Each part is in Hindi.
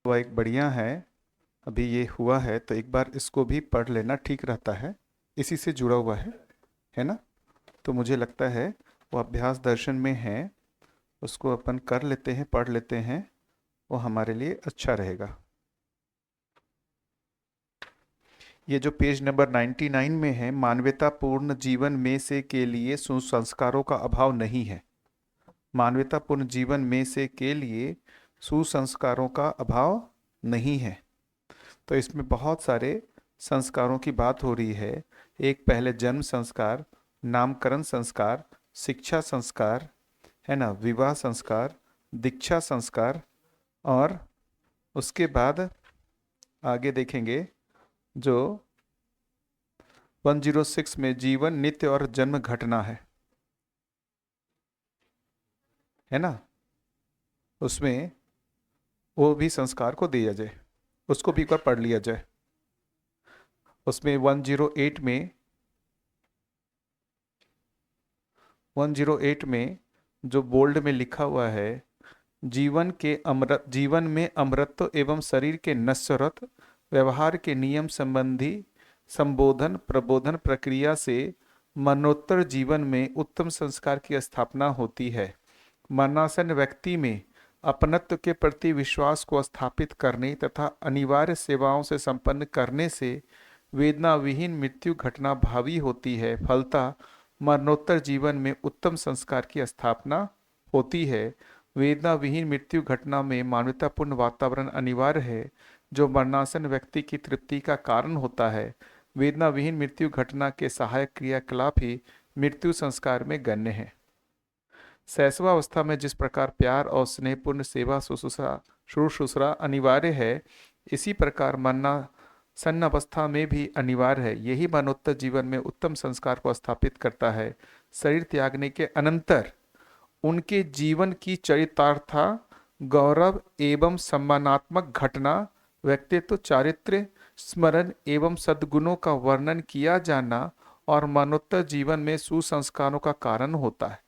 तो एक बढ़िया है। अभी ये हुआ है तो एक बार इसको भी पढ़ लेना ठीक रहता है, इसी से जुड़ा हुआ है ना। तो मुझे लगता है वो अभ्यास दर्शन में है, उसको अपन कर लेते हैं, पढ़ लेते हैं, वो हमारे लिए अच्छा रहेगा। ये जो पेज नंबर 99 में है, मानवतापूर्ण जीवन में से के लिए सुसंस्कारों का अभाव नहीं है। मानवतापूर्ण जीवन में से के लिए सुसंस्कारों का अभाव नहीं है। तो इसमें बहुत सारे संस्कारों की बात हो रही है। एक पहले जन्म संस्कार, नामकरण संस्कार, शिक्षा संस्कार, है ना, विवाह संस्कार, दीक्षा संस्कार, और उसके बाद आगे देखेंगे जो 106 में जीवन नित्य और जन्म घटना है ना, उसमें वो भी संस्कार को दिया जाए, उसको भी एक बार पढ़ लिया जाए। उसमें 108 में जो बोल्ड में लिखा हुआ है, जीवन में अमरत्व एवं शरीर के नश्वरत व्यवहार के नियम संबंधी संबोधन प्रबोधन प्रक्रिया से मरणोत्तर जीवन में उत्तम संस्कार की स्थापना होती है। मरणासन व्यक्ति में अपनत्व के प्रति विश्वास को स्थापित करने तथा अनिवार्य सेवाओं से संपन्न करने से वेदना विहीन मृत्यु घटना भावी होती है। फलतः मरणोत्तर जीवन में उत्तम संस्कार की स्थापना होती है। वेदना विहीन मृत्यु घटना में मानवतापूर्ण वातावरण अनिवार्य है, जो मरणासन व्यक्ति की तृप्ति का कारण होता है। वेदना विहीन मृत्यु घटना के सहायक क्रियाकलाप ही मृत्यु संस्कार में गण्य है। शैशवावस्था में जिस प्रकार प्यार और स्नेहपूर्ण सेवा शुश्रूषा अनिवार्य है, इसी प्रकार मरणासन्न अवस्था में भी अनिवार्य है। यही मरणोत्तर जीवन में उत्तम संस्कार को स्थापित करता है। शरीर त्यागने के अनंतर उनके जीवन की चरितार्था, गौरव एवं सम्मानात्मक घटना, व्यक्तित्व, चारित्र्य, स्मरण एवं सद्गुणों का वर्णन किया जाना और मरणोत्तर जीवन में सुसंस्कारों का कारण होता है।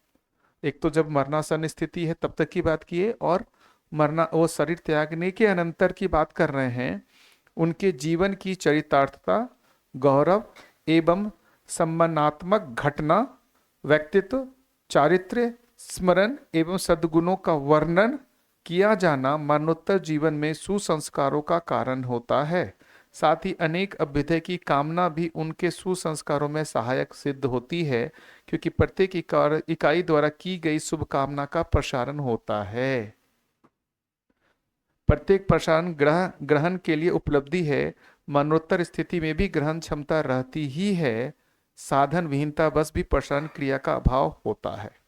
एक तो जब मरणासन स्थिति है तब तक की बात की है, और मरना वो शरीर त्यागने के अनंतर की बात कर रहे हैं। उनके जीवन की चरितार्थता, गौरव एवं सम्मानात्मक घटना, व्यक्तित्व, चारित्र्य, स्मरण एवं सद्गुणों का वर्णन किया जाना मरणोत्तर जीवन में सुसंस्कारों का कारण होता है। साथ ही अनेक अभ्युदय की कामना भी उनके सुसंस्कारों में सहायक सिद्ध होती है, क्योंकि प्रत्येक इकाई द्वारा की गई शुभ कामना का प्रसारण होता है। प्रत्येक प्रसारण ग्रहण के लिए उपलब्धि है। मरणोत्तर स्थिति में भी ग्रहण क्षमता रहती ही है। साधन विहीनता बस भी प्रसारण क्रिया का अभाव होता है।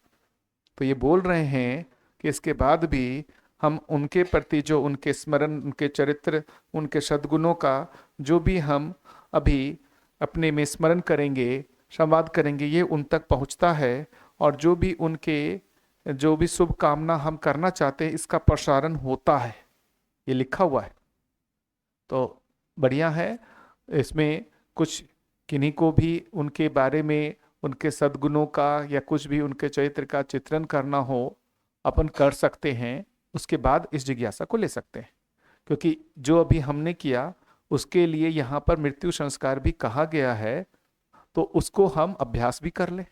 तो ये बोल रहे हैं कि इसके बाद भी हम उनके प्रति जो उनके स्मरण, उनके चरित्र, उनके सद्गुणों का जो भी हम अभी अपने में स्मरण करेंगे, संवाद करेंगे, ये उन तक पहुंचता है। और जो भी उनके जो भी शुभ कामना हम करना चाहते हैं, इसका प्रसारण होता है, ये लिखा हुआ है। तो बढ़िया है। इसमें कुछ किन्हीं को भी उनके बारे में, उनके सद्गुणों का या कुछ भी उनके चरित्र का चित्रण करना हो, अपन कर सकते हैं। उसके बाद इस जिज्ञासा को ले सकते हैं, क्योंकि जो अभी हमने किया उसके लिए यहाँ पर मृत्यु संस्कार भी कहा गया है, तो उसको हम अभ्यास भी कर ले,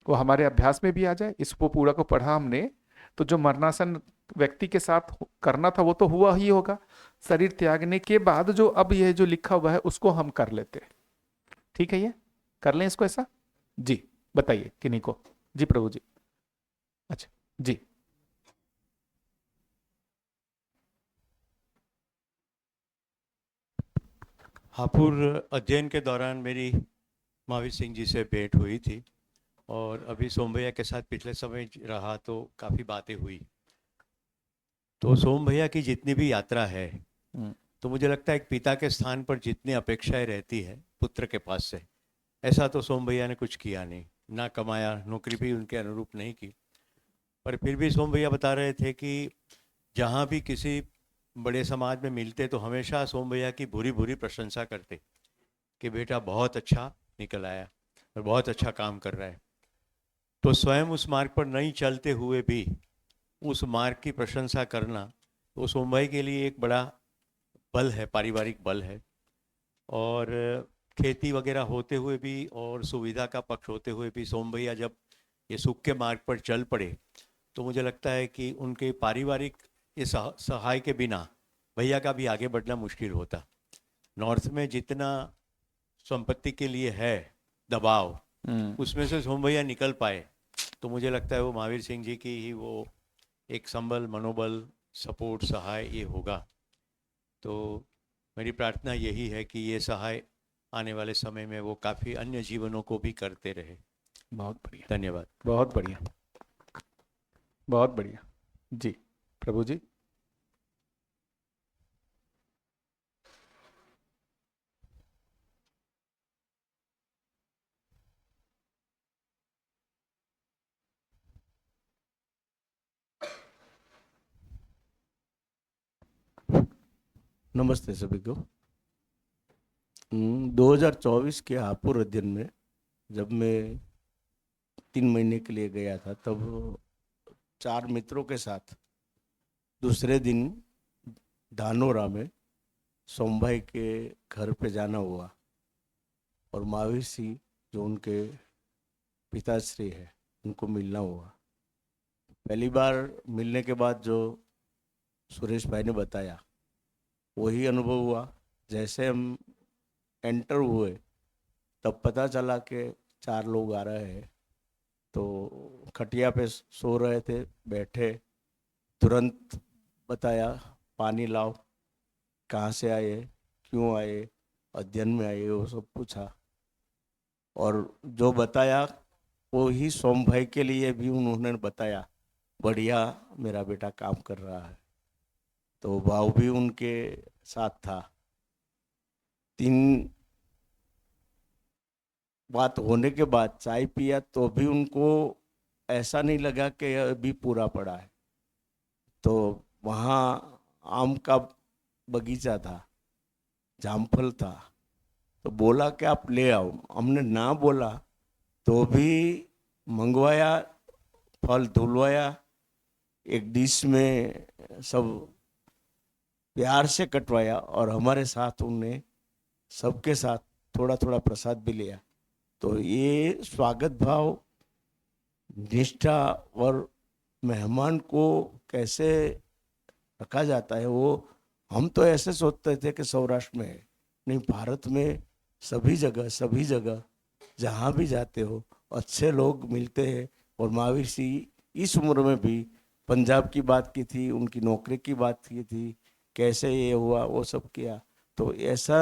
वो हमारे अभ्यास में भी आ जाए। इसको पूरा को पढ़ा हमने, तो जो मरणासन व्यक्ति के साथ करना था वो तो हुआ ही होगा। शरीर त्यागने के बाद जो अब ये जो लिखा हुआ है उसको हम कर लेते हैं। ठीक है, ये कर लें इसको ऐसा। जी बताइए किन्हीं को। जी प्रभु जी। अच्छा जी। हापुड़ अध्ययन के दौरान मेरी महावीर सिंह जी से भेंट हुई थी, और अभी सोम भैया के साथ पिछले समय रहा तो काफ़ी बातें हुई। तो सोम भैया की जितनी भी यात्रा है, तो मुझे लगता है एक पिता के स्थान पर जितनी अपेक्षाएं रहती है पुत्र के पास से, ऐसा तो सोम भैया ने कुछ किया नहीं, ना कमाया, नौकरी भी उनके अनुरूप नहीं की। पर फिर भी सोम भैया बता रहे थे कि जहाँ भी किसी बड़े समाज में मिलते तो हमेशा सोम भैया की भूरी भूरी प्रशंसा करते कि बेटा बहुत अच्छा निकल आया और बहुत अच्छा काम कर रहा है। तो स्वयं उस मार्ग पर नहीं चलते हुए भी उस मार्ग की प्रशंसा करना वो सोम भाई के लिए एक बड़ा बल है, पारिवारिक बल है। और खेती वगैरह होते हुए भी और सुविधा का पक्ष होते हुए भी सोम भैया जब ये सुख के मार्ग पर चल पड़े, तो मुझे लगता है कि उनके पारिवारिक इस सहाय के बिना भैया का भी आगे बढ़ना मुश्किल होता। नॉर्थ में जितना संपत्ति के लिए है दबाव, उसमें से सोम भैया निकल पाए, तो मुझे लगता है वो महावीर सिंह जी की ही वो एक संबल, मनोबल, सपोर्ट, सहाय ये होगा। तो मेरी प्रार्थना यही है कि ये सहाय आने वाले समय में वो काफ़ी अन्य जीवनों को भी करते रहे। बहुत बढ़िया, धन्यवाद। बहुत बढ़िया, बहुत बढ़िया। जी प्रभु जी। नमस्ते सभी को। 2024 के हापुड़ अध्ययन में जब मैं 3 महीने के लिए गया था, तब 4 मित्रों के साथ दूसरे दिन धानोरा में सोम भाई के घर पे जाना हुआ और महावीर सिंह जो उनके पिताश्री है उनको मिलना हुआ। पहली बार मिलने के बाद जो सुरेश भाई ने बताया वही अनुभव हुआ। जैसे हम एंटर हुए तब पता चला कि 4 लोग आ रहे हैं, तो खटिया पे सो रहे थे, बैठे, तुरंत बताया पानी लाओ, कहाँ से आए, क्यों आए, अध्ययन में आए, वो सब पूछा। और जो बताया वो ही सोम भाई के लिए भी उन्होंने बताया, बढ़िया मेरा बेटा काम कर रहा है। तो भाव भी उनके साथ था। 3 बात होने के बाद चाय पिया तो भी उनको ऐसा नहीं लगा कि अभी पूरा पड़ा है। तो वहाँ आम का बगीचा था, जामफल था, तो बोला कि आप ले आओ। हमने ना बोला तो भी मंगवाया, फल धुलवाया, एक डिश में सब प्यार से कटवाया और हमारे साथ उन्हें सबके साथ थोड़ा थोड़ा प्रसाद भी लिया। तो ये स्वागत भाव, निष्ठा और मेहमान को कैसे रखा जाता है, वो हम तो ऐसे सोचते थे कि सौराष्ट्र में है, नहीं, भारत में सभी जगह जहाँ भी जाते हो अच्छे लोग मिलते हैं। और महावीर सिंह इस उम्र में भी पंजाब की बात की थी, उनकी नौकरी की बात की थी, कैसे ये हुआ वो सब किया। तो ऐसा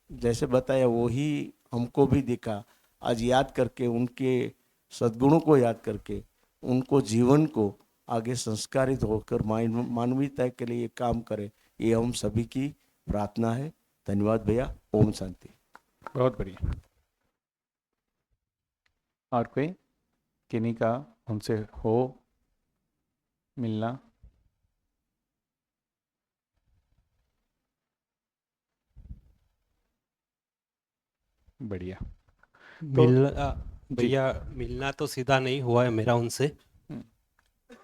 जैसे बताया वो ही हमको भी दिखा। आज याद करके, उनके सद्गुणों को याद करके, उनको जीवन को आगे संस्कारित होकर मानवीयता के लिए काम करे, ये हम सभी की प्रार्थना है। धन्यवाद भैया। ओम शांति। बहुत बढ़िया। और कोई किन्हीं का उनसे हो मिलना? बढ़िया। तो जी। भैया मिलना तो सीधा नहीं हुआ है मेरा उनसे, हम्म,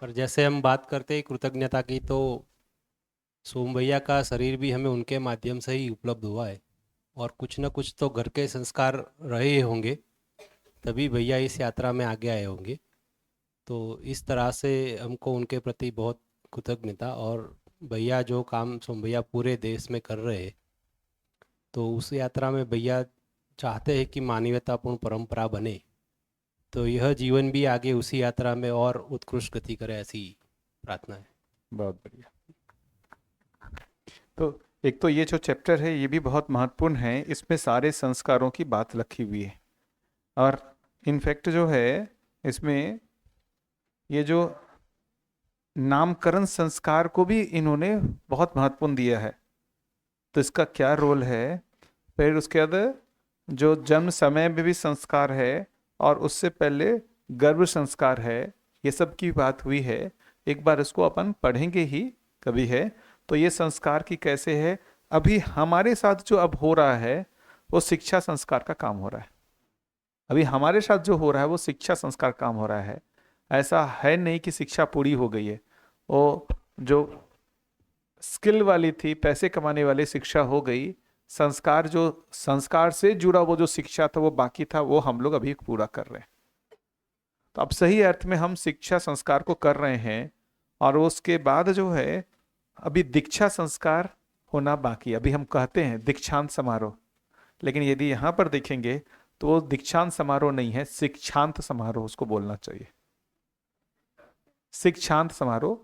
पर जैसे हम बात करते हैं कृतज्ञता की, तो सोम भैया का शरीर भी हमें उनके माध्यम से ही उपलब्ध हुआ है। और कुछ न कुछ तो घर के संस्कार रहे होंगे, तभी भैया इस यात्रा में आगे आए होंगे। तो इस तरह से हमको उनके प्रति बहुत कृतज्ञता। और भैया जो काम सोम भैया पूरे देश में कर रहे हैं, तो उस यात्रा में भैया चाहते हैं कि मानवतापूर्ण परंपरा बने, तो यह जीवन भी आगे उसी यात्रा में और उत्कृष्ट गति करे, ऐसी प्रार्थना है। बहुत बढ़िया। तो एक तो ये जो चैप्टर है ये भी बहुत महत्वपूर्ण है, इसमें सारे संस्कारों की बात रखी हुई है। और इनफैक्ट जो है इसमें ये जो नामकरण संस्कार को भी इन्होंने बहुत महत्वपूर्ण दिया है। तो इसका क्या रोल है, फिर उसके बाद जो जन्म समय में भी संस्कार है और उससे पहले गर्भ संस्कार है, ये सब की बात हुई है। एक बार इसको अपन पढ़ेंगे ही कभी है। तो ये संस्कार की कैसे है, अभी हमारे साथ जो अब हो रहा है वो शिक्षा संस्कार का काम हो रहा है। अभी हमारे साथ जो हो रहा है वो शिक्षा संस्कार काम हो रहा है। ऐसा है नहीं कि शिक्षा पूरी हो गई है। वो जो स्किल वाली थी, पैसे कमाने वाली शिक्षा हो गई। संस्कार, जो संस्कार से जुड़ा वो जो शिक्षा था वो बाकी था, वो हम लोग अभी पूरा कर रहे हैं। तो अब सही अर्थ में हम शिक्षा संस्कार को कर रहे हैं, और उसके बाद जो है अभी दीक्षा संस्कार होना बाकी है। अभी हम कहते हैं दीक्षांत समारोह, लेकिन यदि यहाँ पर देखेंगे तो वो दीक्षांत समारोह नहीं है, शिक्षांत समारोह उसको बोलना चाहिए। शिक्षांत समारोह,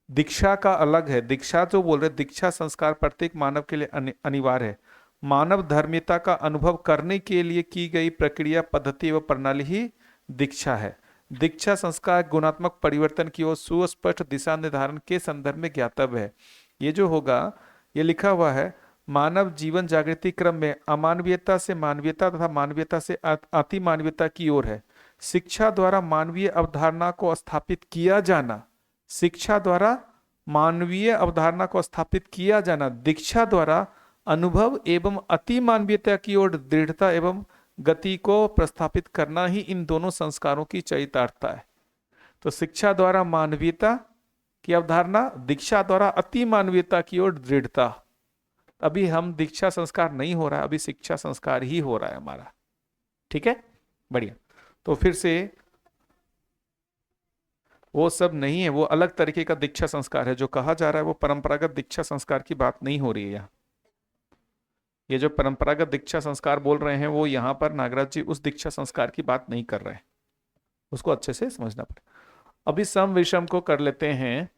दीक्षा का अलग है। दीक्षा जो बोल रहे, दीक्षा संस्कार प्रत्येक मानव के लिए अनिवार्य है। मानव धर्मिता का अनुभव करने के लिए की गई प्रक्रिया, पद्धति व प्रणाली ही दीक्षा है। दीक्षा संस्कार गुणात्मक परिवर्तन की ओर सुस्पष्ट दिशा निर्धारण के संदर्भ में ज्ञातव्य है। ये जो होगा, ये लिखा हुआ है, मानव जीवन जागृति क्रम में अमानवीयता से मानवीयता तथा मानवीयता से अति मानवीयता की ओर है। शिक्षा द्वारा मानवीय अवधारणा को स्थापित किया जाना, शिक्षा द्वारा मानवीय अवधारणा को स्थापित किया जाना, दीक्षा द्वारा अनुभव एवं अति मानवीयता की ओर दृढ़ता एवं गति को प्रस्थापित करना ही इन दोनों संस्कारों की चरितार्थता है। तो शिक्षा द्वारा मानवीयता की अवधारणा, दीक्षा द्वारा अति मानवीयता की ओर दृढ़ता। अभी हम दीक्षा संस्कार नहीं हो रहा है, अभी शिक्षा संस्कार ही हो रहा है हमारा। ठीक है, बढ़िया। तो फिर से वो सब नहीं है, वो अलग तरीके का दीक्षा संस्कार है। जो कहा जा रहा है वो परंपरागत दीक्षा संस्कार की बात नहीं हो रही है यहाँ। ये जो परंपरागत दीक्षा संस्कार बोल रहे हैं, वो यहाँ पर नागराज जी उस दीक्षा संस्कार की बात नहीं कर रहे हैं, उसको अच्छे से समझना पड़ेगा। अभी सम विषम को कर लेते हैं।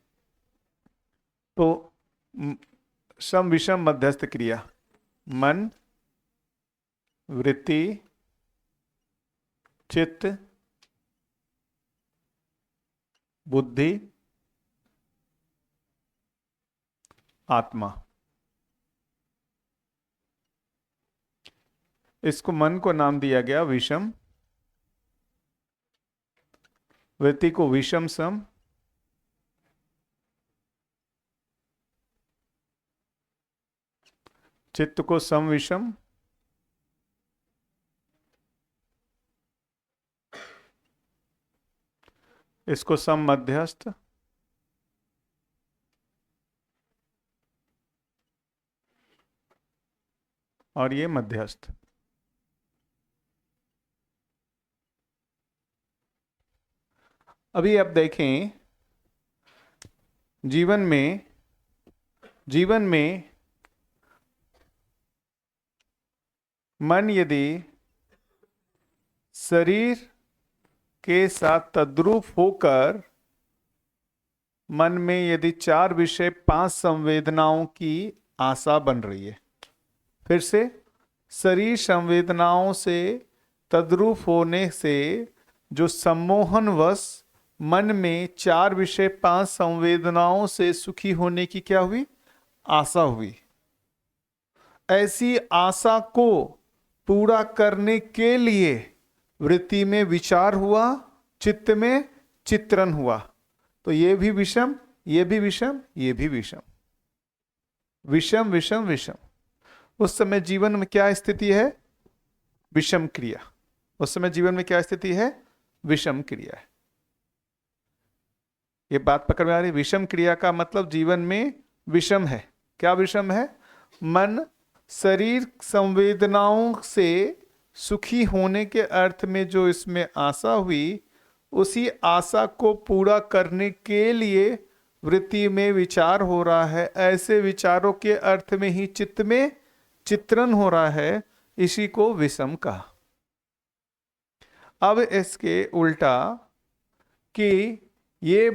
तो सम विषम मध्यस्थ क्रिया, मन, वृत्ति, चित्त, बुद्धि, आत्मा। इसको मन को नाम दिया गया विषम, वृत्ति को विषम सम, चित्त को सम विषम, इसको सम मध्यस्थ, और ये मध्यस्थ। अभी आप देखें, जीवन में मन यदि शरीर के साथ तद्रूप होकर, मन में यदि 4 विषय 5 संवेदनाओं की आशा बन रही है, फिर से शरीर संवेदनाओं से तद्रूप होने से जो सम्मोहनवश मन में 4 विषय 5 संवेदनाओं से सुखी होने की क्या हुई, आशा हुई। ऐसी आशा को पूरा करने के लिए वृत्ति में विचार हुआ, चित्त में चित्रण हुआ। तो ये भी विषम, ये भी विषम, ये भी विषम, विषम विषम विषम। उस समय जीवन में क्या स्थिति है, विषम क्रिया। उस समय जीवन में क्या स्थिति है, विषम क्रिया है। ये बात पकड़ में आ रही। विषम क्रिया का मतलब जीवन में विषम है। क्या विषम है, मन शरीर संवेदनाओं से सुखी होने के अर्थ में जो इसमें आशा हुई, उसी आशा को पूरा करने के लिए वृत्ति में विचार हो रहा है। ऐसे विचारों के अर्थ में ही चित्त में चित्रण हो रहा है, इसी को विषम कहा। अब इसके उल्टा कि ये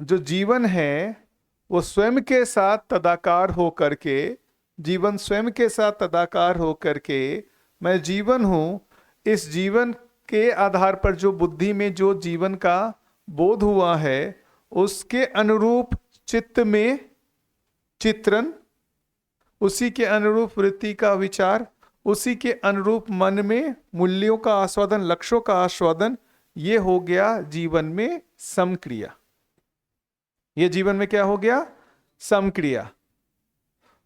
जो जीवन है वो स्वयं के साथ तदाकार हो करके, जीवन स्वयं के साथ तदाकार हो करके मैं जीवन हूं, इस जीवन के आधार पर जो बुद्धि में जो जीवन का बोध हुआ है, उसके अनुरूप चित्त में चित्रण, उसी के अनुरूप वृत्ति का विचार, उसी के अनुरूप मन में मूल्यों का आस्वादन, लक्ष्यों का आस्वादन, ये हो गया जीवन में समक्रिया। ये जीवन में क्या हो गया, समक्रिया।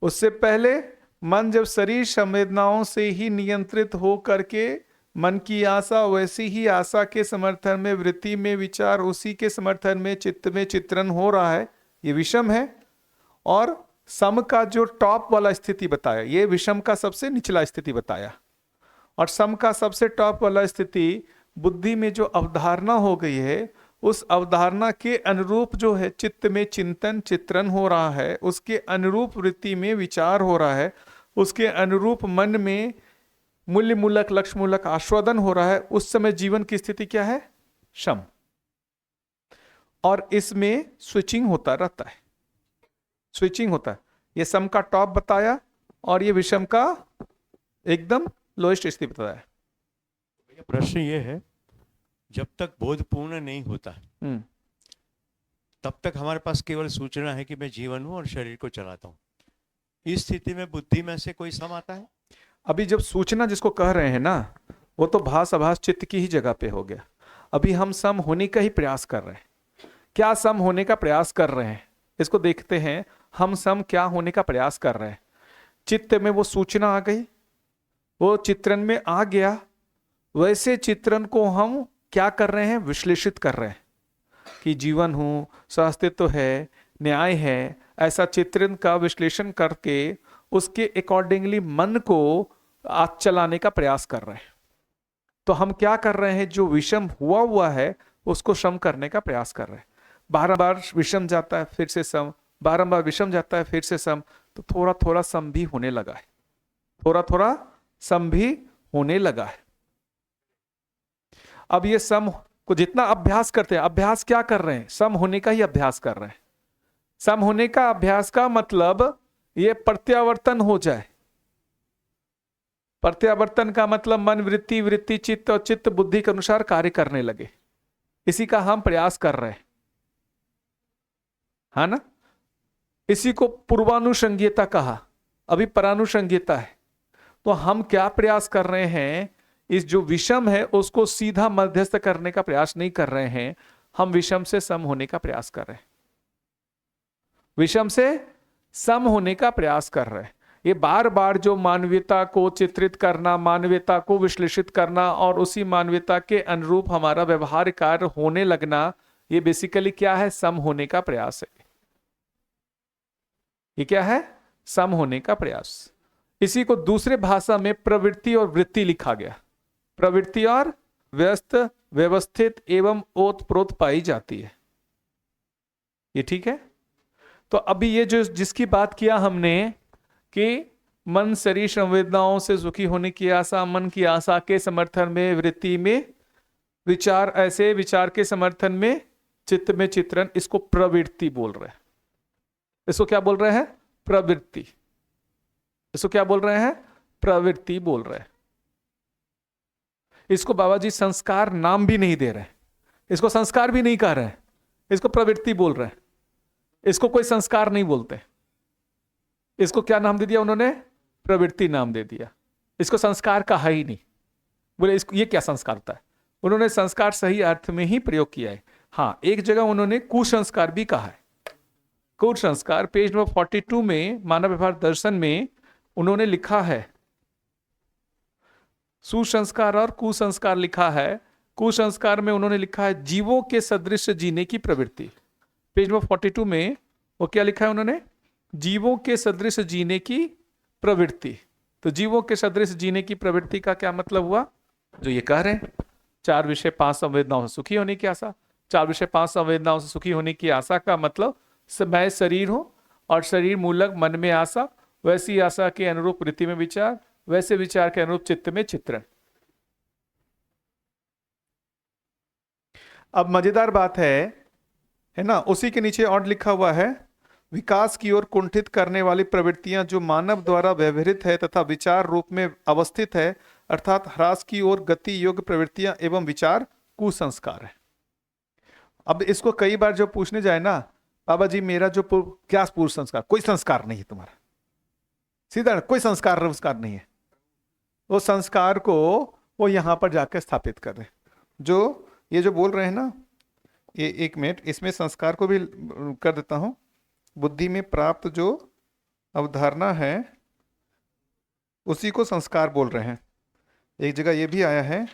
उससे पहले मन जब शरीर संवेदनाओं से ही नियंत्रित हो करके मन की आशा, वैसी ही आशा के समर्थन में वृत्ति में विचार, उसी के समर्थन में चित्त में चित्रण हो रहा है, ये विषम है। और सम का जो टॉप वाला स्थिति बताया, ये विषम का सबसे निचला स्थिति बताया, और सम का सबसे टॉप वाला स्थिति बुद्धि में जो अवधारणा हो गई है, उस अवधारणा के अनुरूप जो है चित्त में चिंतन चित्रण हो रहा है, उसके अनुरूप वृत्ति में विचार हो रहा है, उसके अनुरूप मन में मूल्य मूलक लक्ष्य मूलक आस्वादन हो रहा है, उस समय जीवन की स्थिति क्या है? शम। और इसमें स्विचिंग होता रहता है, स्विचिंग होता है। ये सम का टॉप बताया और ये विषम का एकदम लोएस्ट स्थिति बताया। भैया प्रश्न ये है, जब तक बोध पूर्ण नहीं होता तब तक हमारे पास केवल सूचना है कि मैं जीवन हूं और शरीर को चलाता हूं। इस स्थिति में बुद्धि में से कोई सम आता है? अभी जब सूचना जिसको कह रहे हैं ना, वो तो भास आभास चित्त की ही जगह पे हो गया। अभी हम सम होने का ही प्रयास कर रहे हैं। क्या सम होने का प्रयास कर रहे हैं, इसको देखते हैं। हम सम क्या होने का प्रयास कर रहे हैं? चित्त में वो सूचना आ गई, वो चित्रण में आ गया, वैसे चित्रण को हम क्या कर रहे हैं? विश्लेषित कर रहे हैं कि जीवन हूं, सहअस्तित्व है, न्याय है, ऐसा चित्रण का विश्लेषण करके उसके अकॉर्डिंगली मन को आज चलाने का प्रयास कर रहे हैं। तो हम क्या कर रहे हैं? जो विषम हुआ है उसको सम करने का प्रयास कर रहे हैं। बार विषम जाता है फिर से सम, बारंबार विषम जाता है फिर से सम, तो थोड़ा थोड़ा सम भी होने लगा है, थोड़ा थोड़ा सम भी होने लगा है। अब ये सम को जितना अभ्यास करते हैं, अभ्यास क्या कर रहे हैं? सम होने का ही अभ्यास कर रहे हैं। सम होने का अभ्यास का मतलब ये प्रत्यावर्तन हो जाए। प्रत्यावर्तन का मतलब मन वृत्ति, वृत्ति चित्त और चित्त बुद्धि के अनुसार कार्य करने लगे। इसी का हम प्रयास कर रहे हैं, है ना? इसी को पूर्वानुसंज्ञता कहा, अभी परानुसंज्ञता है। तो हम क्या प्रयास कर रहे हैं? इस जो विषम है उसको सीधा मध्यस्थ करने का प्रयास नहीं कर रहे हैं, हम विषम से सम होने का प्रयास कर रहे हैं, विषम से सम होने का प्रयास कर रहे हैं। ये बार बार जो मानवीयता को चित्रित करना, मानवीयता को विश्लेषित करना और उसी मानवीयता के अनुरूप हमारा व्यवहार कार्य होने लगना, ये बेसिकली क्या है? सम होने का प्रयास है। ये क्या है? सम होने का प्रयास। इसी को दूसरे भाषा में प्रवृत्ति और वृत्ति लिखा गया। प्रवृत्ति और व्यस्त, व्यवस्थित एवं ओतप्रोत पाई जाती है। ये ठीक है? तो अभी ये जो जिसकी बात किया हमने कि मन शरीर संवेदनाओं से सुखी होने की आशा, मन की आशा के समर्थन में वृत्ति में विचार, ऐसे विचार के समर्थन में चित्त में चित्रण, इसको प्रवृत्ति बोल रहे हैं। इसको क्या बोल रहे हैं? प्रवृत्ति। इसको क्या बोल रहे हैं? प्रवृत्ति बोल रहे हैं। इसको बाबा जी संस्कार नाम भी नहीं दे रहे, इसको संस्कार भी नहीं कह रहे हैं, इसको प्रवृत्ति बोल रहे हैं। इसको कोई संस्कार नहीं बोलते, इसको क्या नाम दे दिया उन्होंने? प्रवृत्ति नाम दे दिया। इसको संस्कार कहा ही नहीं। बोले इसको ये क्या संस्कार होता है? उन्होंने संस्कार सही अर्थ में ही प्रयोग किया है। हाँ, एक जगह उन्होंने कुसंस्कार भी कहा है। कुसंस्कार पेज नंबर 42 में मानव व्यवहार दर्शन में उन्होंने लिखा है, सुसंस्कार और कुसंस्कार लिखा है। कुसंस्कार में उन्होंने लिखा है जीवों के सदृश जीने की प्रवृत्ति। पेज नंबर 42 में वो क्या लिखा है उन्होंने? जीवों के सदृश जीने की प्रवृत्ति। तो जीवों के सदृश जीने की प्रवृत्ति का क्या मतलब हुआ? जो ये कह रहे हैं, 4 विषय 5 संवेदनाओं से सुखी होने की आशा। 4 विषय 5 संवेदनाओं से सुखी होने की आशा का मतलब मैं शरीर हूं और शरीर मूलक मन में आशा, वैसी आशा के अनुरूप वृत्ति में विचार, वैसे विचार के अनुरूप चित्त में चित्रण। अब मजेदार बात है ना, उसी के नीचे और लिखा हुआ है, विकास की ओर कुंठित करने वाली प्रवृत्तियां जो मानव द्वारा व्यवहृत है तथा विचार रूप में अवस्थित है, अर्थात ह्रास की ओर गति योग्य प्रवृत्तियां एवं विचार कुसंस्कार है। अब इसको कई बार जो पूछने जाए ना, बाबा जी मेरा जो क्या पूर्व संस्कार? कोई संस्कार नहीं है तुम्हारा, सीधा कोई संस्कार नहीं है। वो संस्कार को वो यहां पर जाकर स्थापित कर रहे हैं। जो ये जो बोल रहे हैं ना, ये एक मिनट, इसमें संस्कार को भी कर देता हूं। बुद्धि में प्राप्त जो अवधारणा है उसी को संस्कार बोल रहे हैं। एक जगह ये भी आया है,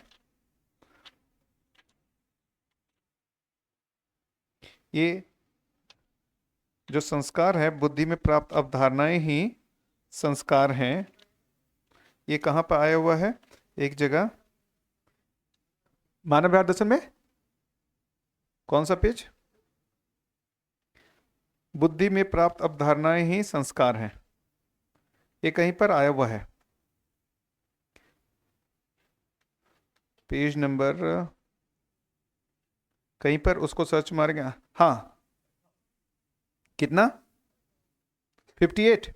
ये जो संस्कार है, बुद्धि में प्राप्त अवधारणाएं ही संस्कार हैं। ये कहाँ पर आया हुआ है? एक जगह मानव व्यवहार दर्शन में, कौन सा पेज? बुद्धि में प्राप्त अवधारणाएं ही संस्कार हैं, ये कहीं पर आया हुआ है। पेज नंबर कहीं पर उसको सर्च मारेंगे। हाँ, कितना? 58।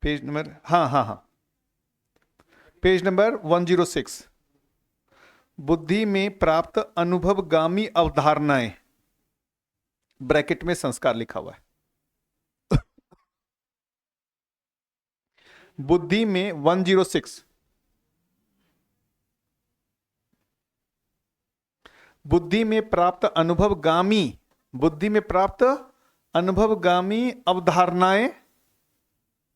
पेज नंबर, हाँ हाँ हाँ, पेज नंबर 106। बुद्धि में प्राप्त अनुभवगामी अवधारणाएं, ब्रैकेट में संस्कार लिखा हुआ है। बुद्धि में 106, बुद्धि में प्राप्त अनुभवगामी, बुद्धि में प्राप्त अनुभवगामी अवधारणाएं,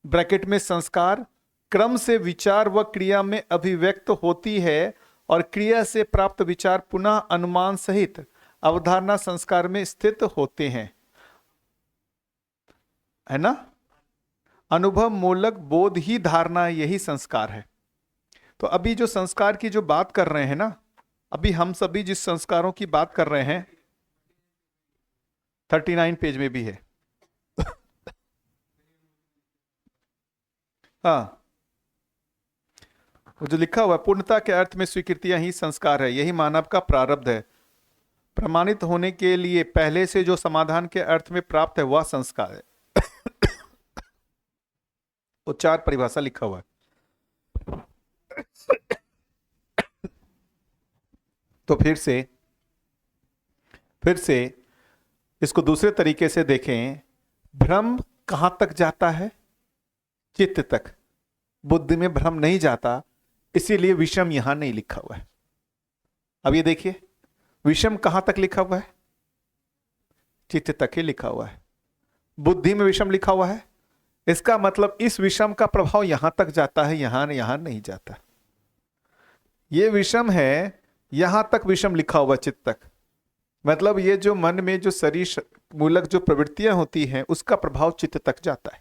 ब्रैकेट में संस्कार, क्रम से विचार व क्रिया में अभिव्यक्त होती है और क्रिया से प्राप्त विचार पुनः अनुमान सहित अवधारणा संस्कार में स्थित होते हैं, है ना? अनुभव मूलक बोध ही धारणा, यही संस्कार है। तो अभी जो संस्कार की जो बात कर रहे हैं ना, अभी हम सभी जिस संस्कारों की बात कर रहे हैं, 39 पेज में भी है। हाँ, वो जो लिखा हुआ है, पूर्णता के अर्थ में स्वीकृतियां ही संस्कार है, यही मानव का प्रारब्ध है। प्रमाणित होने के लिए पहले से जो समाधान के अर्थ में प्राप्त है वह संस्कार है। वो 4 परिभाषा लिखा हुआ है। तो फिर से इसको दूसरे तरीके से देखें। भ्रम कहां तक जाता है? चित्त तक। बुद्धि में भ्रम नहीं जाता, इसीलिए विषम यहां नहीं लिखा हुआ है। अब ये देखिए, विषम कहां तक लिखा हुआ है? चित्त तक ही लिखा हुआ है। बुद्धि में विषम लिखा हुआ है, इसका मतलब इस विषम का प्रभाव यहां तक जाता है, यहां नहीं जाता। ये विषम है, यहां तक विषम लिखा हुआ, चित्त तक। मतलब ये जो मन में जो शरीर मूलक जो प्रवृत्तियां होती हैं, उसका प्रभाव चित्त तक जाता है।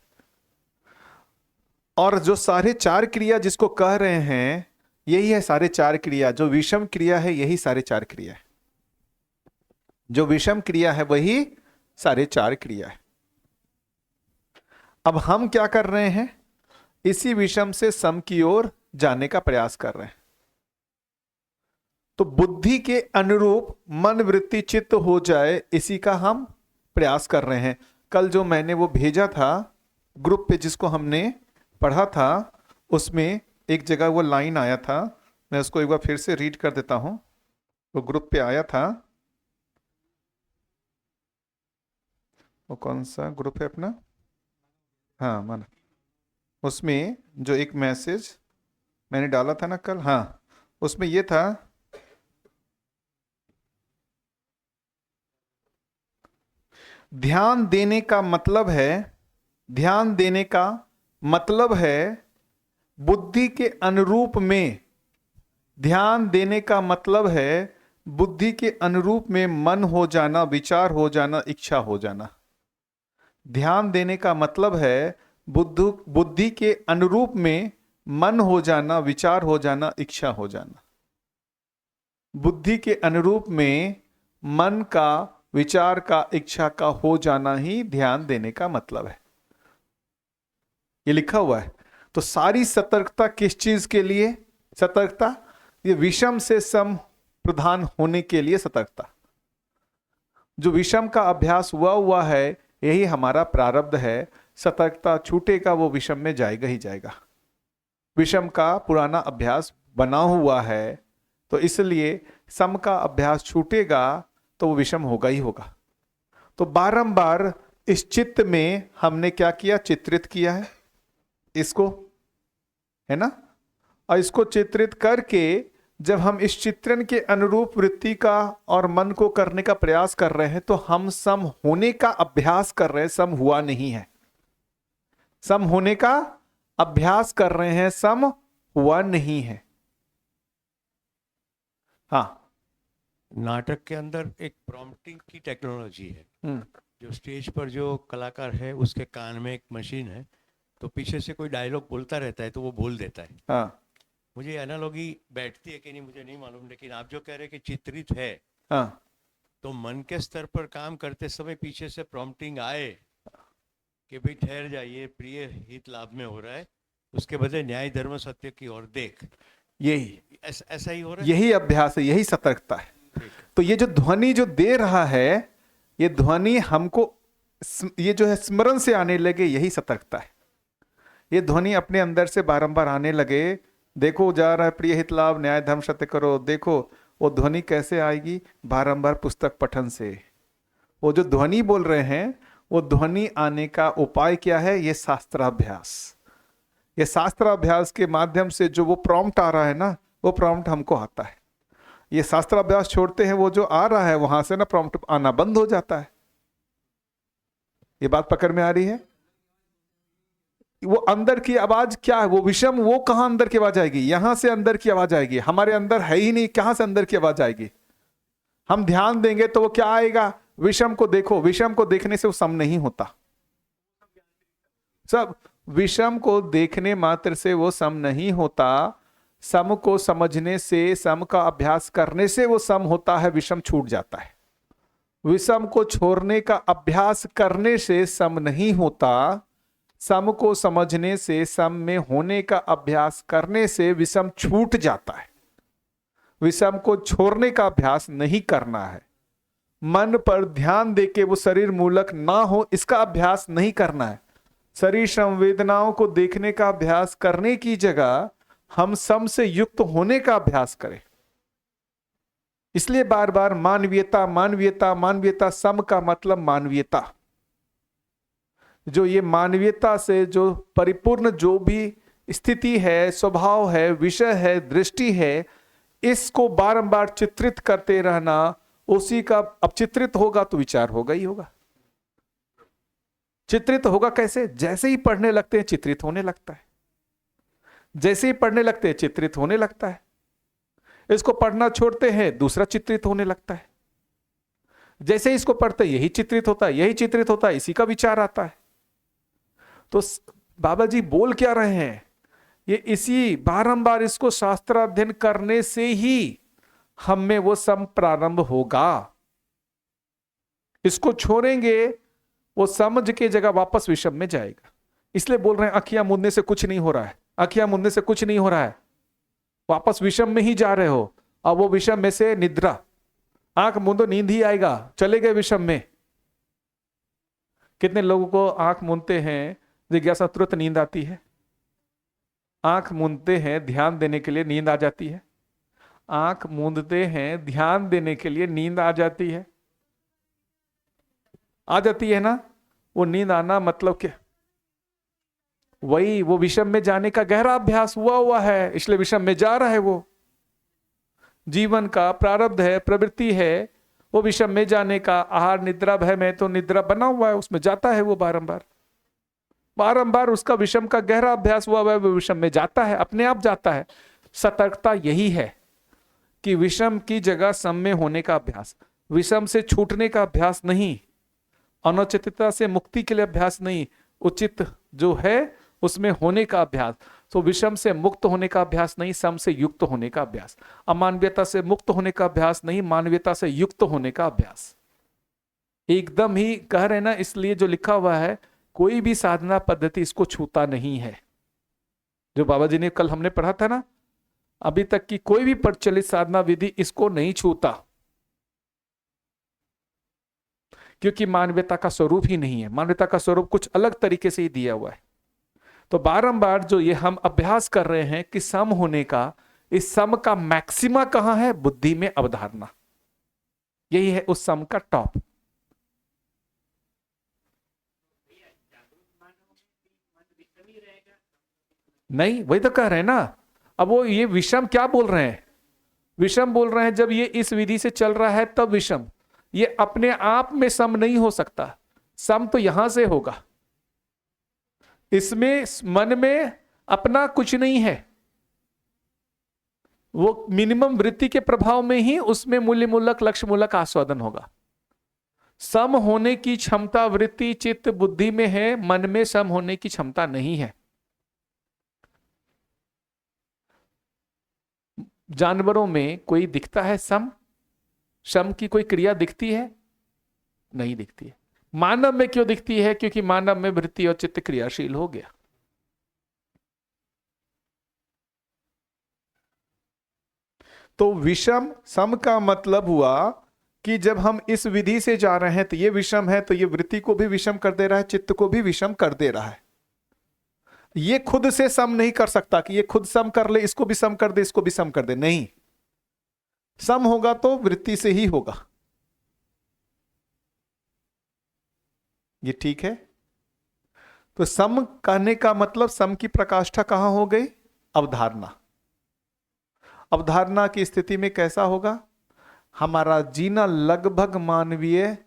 और जो सारे 4 क्रिया जिसको कह रहे हैं, यही है सारे 4 क्रिया। जो विषम क्रिया है, यही सारे 4 क्रिया है। जो विषम क्रिया है, वही सारे 4 क्रिया है। अब हम क्या कर रहे हैं? इसी विषम से सम की ओर जाने का प्रयास कर रहे हैं। तो बुद्धि के अनुरूप मन वृत्ति चित्त हो जाए, इसी का हम प्रयास कर रहे हैं। कल जो मैंने वो भेजा था ग्रुप पे, जिसको हमने पढ़ा था, उसमें एक जगह वो लाइन आया था, मैं उसको एक बार फिर से रीड कर देता हूं। वो ग्रुप पे आया था, वो कौन सा ग्रुप है अपना? हाँ, माना। उसमें जो एक मैसेज मैंने डाला था ना कल, हाँ, उसमें ये था, ध्यान देने का मतलब है, ध्यान देने का मतलब है बुद्धि के अनुरूप में, ध्यान देने का मतलब है बुद्धि के अनुरूप में मन हो जाना, विचार हो जाना, इच्छा हो जाना। ध्यान देने का मतलब है बुद्धि के अनुरूप में मन हो जाना, विचार हो जाना, इच्छा हो जाना। बुद्धि के अनुरूप में मन का, विचार का, इच्छा का हो जाना ही ध्यान देने का मतलब है। ये लिखा हुआ है। तो सारी सतर्कता किस चीज के लिए? सतर्कता ये विषम से सम प्रधान होने के लिए सतर्कता। जो विषम का अभ्यास हुआ है, यही हमारा प्रारब्ध है। सतर्कता छूटेगा, वो विषम में जाएगा ही जाएगा। विषम का पुराना अभ्यास बना हुआ है, तो इसलिए सम का अभ्यास छूटेगा तो वो विषम होगा ही होगा। तो बारंबार इस चित्त में हमने क्या किया? चित्रित किया है इसको, है ना? और इसको चित्रित करके जब हम इस चित्रण के अनुरूप वृत्ति का और मन को करने का प्रयास कर रहे हैं, तो हम सम होने का अभ्यास कर रहे हैं, सम हुआ नहीं है। सम होने का अभ्यास कर रहे हैं, सम हुआ नहीं है। हाँ, नाटक के अंदर एक प्रॉम्प्टिंग की टेक्नोलॉजी है। हम्म, जो स्टेज पर जो कलाकार है उसके कान में एक मशीन है, तो पीछे से कोई डायलॉग बोलता रहता है तो वो बोल देता है। हाँ मुझे एनालॉगी बैठती है कि नहीं मुझे नहीं मालूम, लेकिन आप जो कह रहे हैं कि चित्रित है, हाँ, तो मन के स्तर पर काम करते समय पीछे से प्रॉम्प्टिंग आए कि भाई ठहर जाइए, प्रिय हित लाभ में हो रहा है, उसके बदले न्याय धर्म सत्य की ओर देख, यही ऐसा ही हो रहा है। यही अभ्यास है, यही सतर्कता है। ठीक है। तो ये जो ध्वनि जो दे रहा है, ये ध्वनि हमको ये जो है स्मरण से आने लगे, यही सतर्कता है। ये ध्वनि अपने अंदर से बारंबार आने लगे, देखो जा रहा है प्रिय हित लाभ न्याय धर्म सत्य करो, देखो वो ध्वनि कैसे आएगी, बारंबार पुस्तक पठन से। वो जो ध्वनि बोल रहे हैं, वो ध्वनि आने का उपाय क्या है, ये शास्त्राभ्यास। ये शास्त्राभ्यास के माध्यम से जो वो प्रॉम्प्ट आ रहा है ना, वो प्रॉम्प्ट हमको आता है। ये शास्त्राभ्यास छोड़ते हैं, वो जो आ रहा है वहां से ना प्रॉम्प्ट आना बंद हो जाता है। ये बात पकड़ में आ रही है? वो अंदर की आवाज क्या है, वो विषम, वो कहां अंदर की आवाज आएगी? यहां से अंदर की आवाज आएगी, हमारे अंदर है ही नहीं, कहां से अंदर की आवाज आएगी? हम ध्यान देंगे तो वो क्या आएगा, विषम को देखो, विषम को देखने से वो सम नहीं होता। सब विषम को देखने मात्र से वो सम नहीं होता, सम को समझने से, सम का अभ्यास करने से वो सम होता है, विषम छूट जाता है। विषम को छोड़ने का अभ्यास करने से सम नहीं होता, सम को समझने से, सम में होने का अभ्यास करने से विषम छूट जाता है। विषम को छोड़ने का अभ्यास नहीं करना है, मन पर ध्यान देके वो शरीर मूलक ना हो, इसका अभ्यास नहीं करना है। शरीर संवेदनाओं को देखने का अभ्यास करने की जगह हम सम से युक्त होने का अभ्यास करें। इसलिए बार बार मानवीयता मानवीयता मानवीयता, सम का मतलब मानवीयता। जो ये मानवीयता से जो परिपूर्ण जो भी स्थिति है, स्वभाव है, विषय है, दृष्टि है, इसको बारंबार चित्रित करते रहना, उसी का अब चित्रित होगा तो विचार होगा ही होगा। चित्रित होगा कैसे? जैसे ही पढ़ने लगते हैं चित्रित होने लगता है, जैसे ही पढ़ने लगते हैं चित्रित होने लगता है। इसको पढ़ना छोड़ते हैं, दूसरा चित्रित होने लगता है। जैसे ही इसको पढ़ते यही चित्रित होता है, यही चित्रित होता है, इसी का विचार आता है। तो बाबा जी बोल क्या रहे हैं, ये इसी बारंबार इसको शास्त्राध्ययन करने से ही हम में वो सम प्रारंभ होगा। इसको छोड़ेंगे, वो समझ के जगह वापस विषम में जाएगा। इसलिए बोल रहे हैं आंखियां मूंदने से कुछ नहीं हो रहा है, आंखियां मूंदने से कुछ नहीं हो रहा है, वापस विषम में ही जा रहे हो। अब वो विषम में से निद्रा, आंख मूंदो नींद ही आएगा, चले गए विषम में। कितने लोगों को आंख मूंदते हैं जिज्ञासा तुरंत नींद आती है, आंख मूंदते हैं ध्यान देने के लिए नींद आ जाती है, आंख मूंदते हैं ध्यान देने के लिए नींद आ जाती है, आ जाती है ना। वो नींद आना मतलब क्या, वही वो विषम में जाने का गहरा अभ्यास हुआ है, इसलिए विषम में जा रहा है। वो जीवन का प्रारब्ध है, प्रवृत्ति है, वो विषम में जाने का। आहार निद्रा भय में तो निद्रा बना हुआ है, उसमें जाता है वो बारंबार बारंबार, उसका विषम का गहरा अभ्यास हुआ है, वो विषम में जाता है, अपने आप जाता है। सतर्कता यही है कि विषम की जगह सम में होने का अभ्यास, विषम से छूटने का अभ्यास नहीं, अनुचितता से मुक्ति के लिए अभ्यास नहीं, उचित जो है उसमें होने का अभ्यास। तो विषम से मुक्त होने का अभ्यास नहीं, सम से युक्त होने का अभ्यास। अमानवीयता से मुक्त होने का अभ्यास नहीं, मानवीयता से युक्त होने का अभ्यास। एकदम ही कह रहे ना, इसलिए जो लिखा हुआ है, कोई भी साधना पद्धति इसको छूता नहीं है। जो बाबा जी ने कल हमने पढ़ा था ना, अभी तक की कोई भी प्रचलित साधना विधि इसको नहीं छूता, क्योंकि मानवीयता का स्वरूप ही नहीं है। मानवीयता का स्वरूप कुछ अलग तरीके से ही दिया हुआ है। तो बारंबार जो ये हम अभ्यास कर रहे हैं कि सम होने का, इस सम का मैक्सिमा कहां है? बुद्धि में अवधारणा, यही है उस सम का टॉप। नहीं, वही तो कह रहे हैं ना। अब वो ये विषम क्या बोल रहे हैं? विषम बोल रहे हैं जब ये इस विधि से चल रहा है तब विषम। ये अपने आप में सम नहीं हो सकता, सम तो यहां से होगा। इसमें मन में अपना कुछ नहीं है, वो मिनिमम वृत्ति के प्रभाव में ही उसमें मूल्य मूलक लक्ष्य मूलक आस्वादन होगा। सम होने की क्षमता वृत्ति चित्त बुद्धि में है, मन में सम होने की क्षमता नहीं है। जानवरों में कोई दिखता है सम? सम की कोई क्रिया दिखती है? नहीं दिखती है। मानव में क्यों दिखती है? क्योंकि मानव में वृत्ति और चित्त क्रियाशील हो गया। तो विषम सम का मतलब हुआ कि जब हम इस विधि से जा रहे हैं तो ये विषम है, तो ये वृत्ति को भी विषम कर दे रहा है, चित्त को भी विषम कर दे रहा है। ये खुद से सम नहीं कर सकता कि ये खुद सम कर ले, इसको भी सम कर दे, इसको भी सम कर दे, नहीं। सम होगा तो वृत्ति से ही होगा। ये ठीक है? तो सम कहने का मतलब सम की प्रकाष्ठा कहां हो गई? अवधारणा। अवधारणा की स्थिति में कैसा होगा? हमारा जीना लगभग मानवीय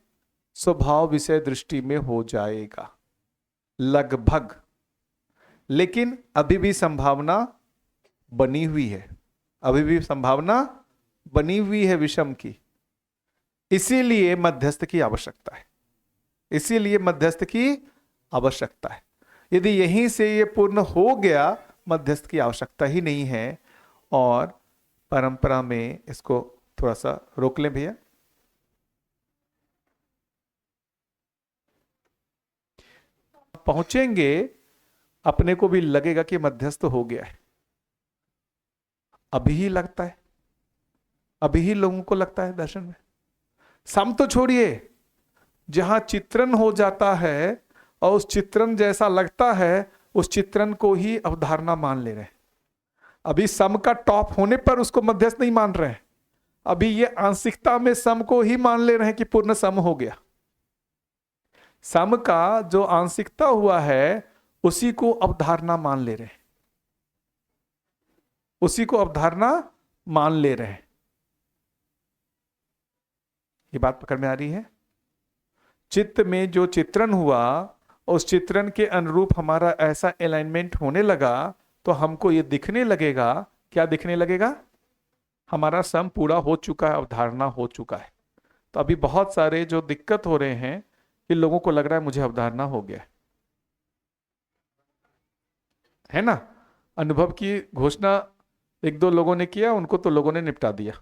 स्वभाव विषय दृष्टि में हो जाएगा, लगभग। लेकिन अभी भी संभावना बनी हुई है, अभी भी संभावना बनी हुई है विषम की। इसीलिए मध्यस्थ की आवश्यकता है, इसीलिए मध्यस्थ की आवश्यकता है। यदि यहीं से ये पूर्ण हो गया, मध्यस्थ की आवश्यकता ही नहीं है। और परंपरा में इसको थोड़ा सा रोक लें भैया। पहुंचेंगे, अपने को भी लगेगा कि मध्यस्थ हो गया है। अभी ही लगता है, अभी ही लोगों को लगता है दर्शन में। सम तो छोड़िए, जहां चित्रण हो जाता है और उस चित्रण जैसा लगता है, उस चित्रण को ही अवधारणा मान ले रहे हैं। अभी सम का टॉप होने पर उसको मध्यस्थ नहीं मान रहे हैं, अभी ये आंशिकता में सम को ही मान ले रहे हैं कि पूर्ण सम हो गया। सम का जो आंशिकता हुआ है उसी को अवधारणा मान ले रहे हैं, उसी को अवधारणा मान ले रहे हैं। ये बात पकड़ में आ रही है? चित्त में जो चित्रण हुआ, उस चित्रण के अनुरूप हमारा ऐसा अलाइनमेंट होने लगा, तो हमको ये दिखने लगेगा। क्या दिखने लगेगा? हमारा सम पूरा हो चुका है, अवधारणा हो चुका है। तो अभी बहुत सारे जो दिक्कत हो रहे हैं कि लोगों को लग रहा है मुझे अवधारणा हो गया है ना। अनुभव की घोषणा एक दो लोगों ने किया, उनको तो लोगों ने निपटा दिया,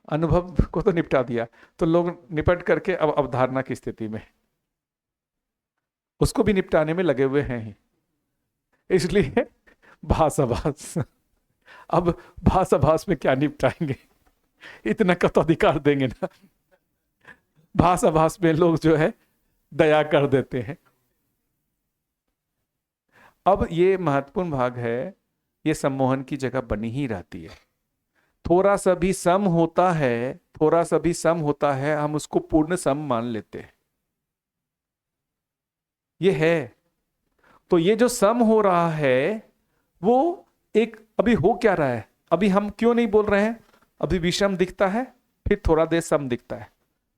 अनुभव को तो निपटा दिया, तो लोग निपट करके अब अवधारणा की स्थिति में, उसको भी निपटाने में लगे हुए हैं ही। इसलिए भाषाभास, अब भाषाभास में क्या निपटाएंगे, इतना का तो अधिकार देंगे ना। भाषाभास में लोग जो है दया कर देते हैं। अब ये महत्वपूर्ण भाग है, ये सम्मोहन की जगह बनी ही रहती है। थोड़ा सा भी सम होता है, थोड़ा सा भी सम होता है, हम उसको पूर्ण सम मान लेते हैं। ये है। तो ये जो सम हो रहा है वो एक अभी हो क्या रहा है? अभी हम क्यों नहीं बोल रहे हैं? अभी विषम दिखता है, फिर थोड़ा देर सम दिखता है,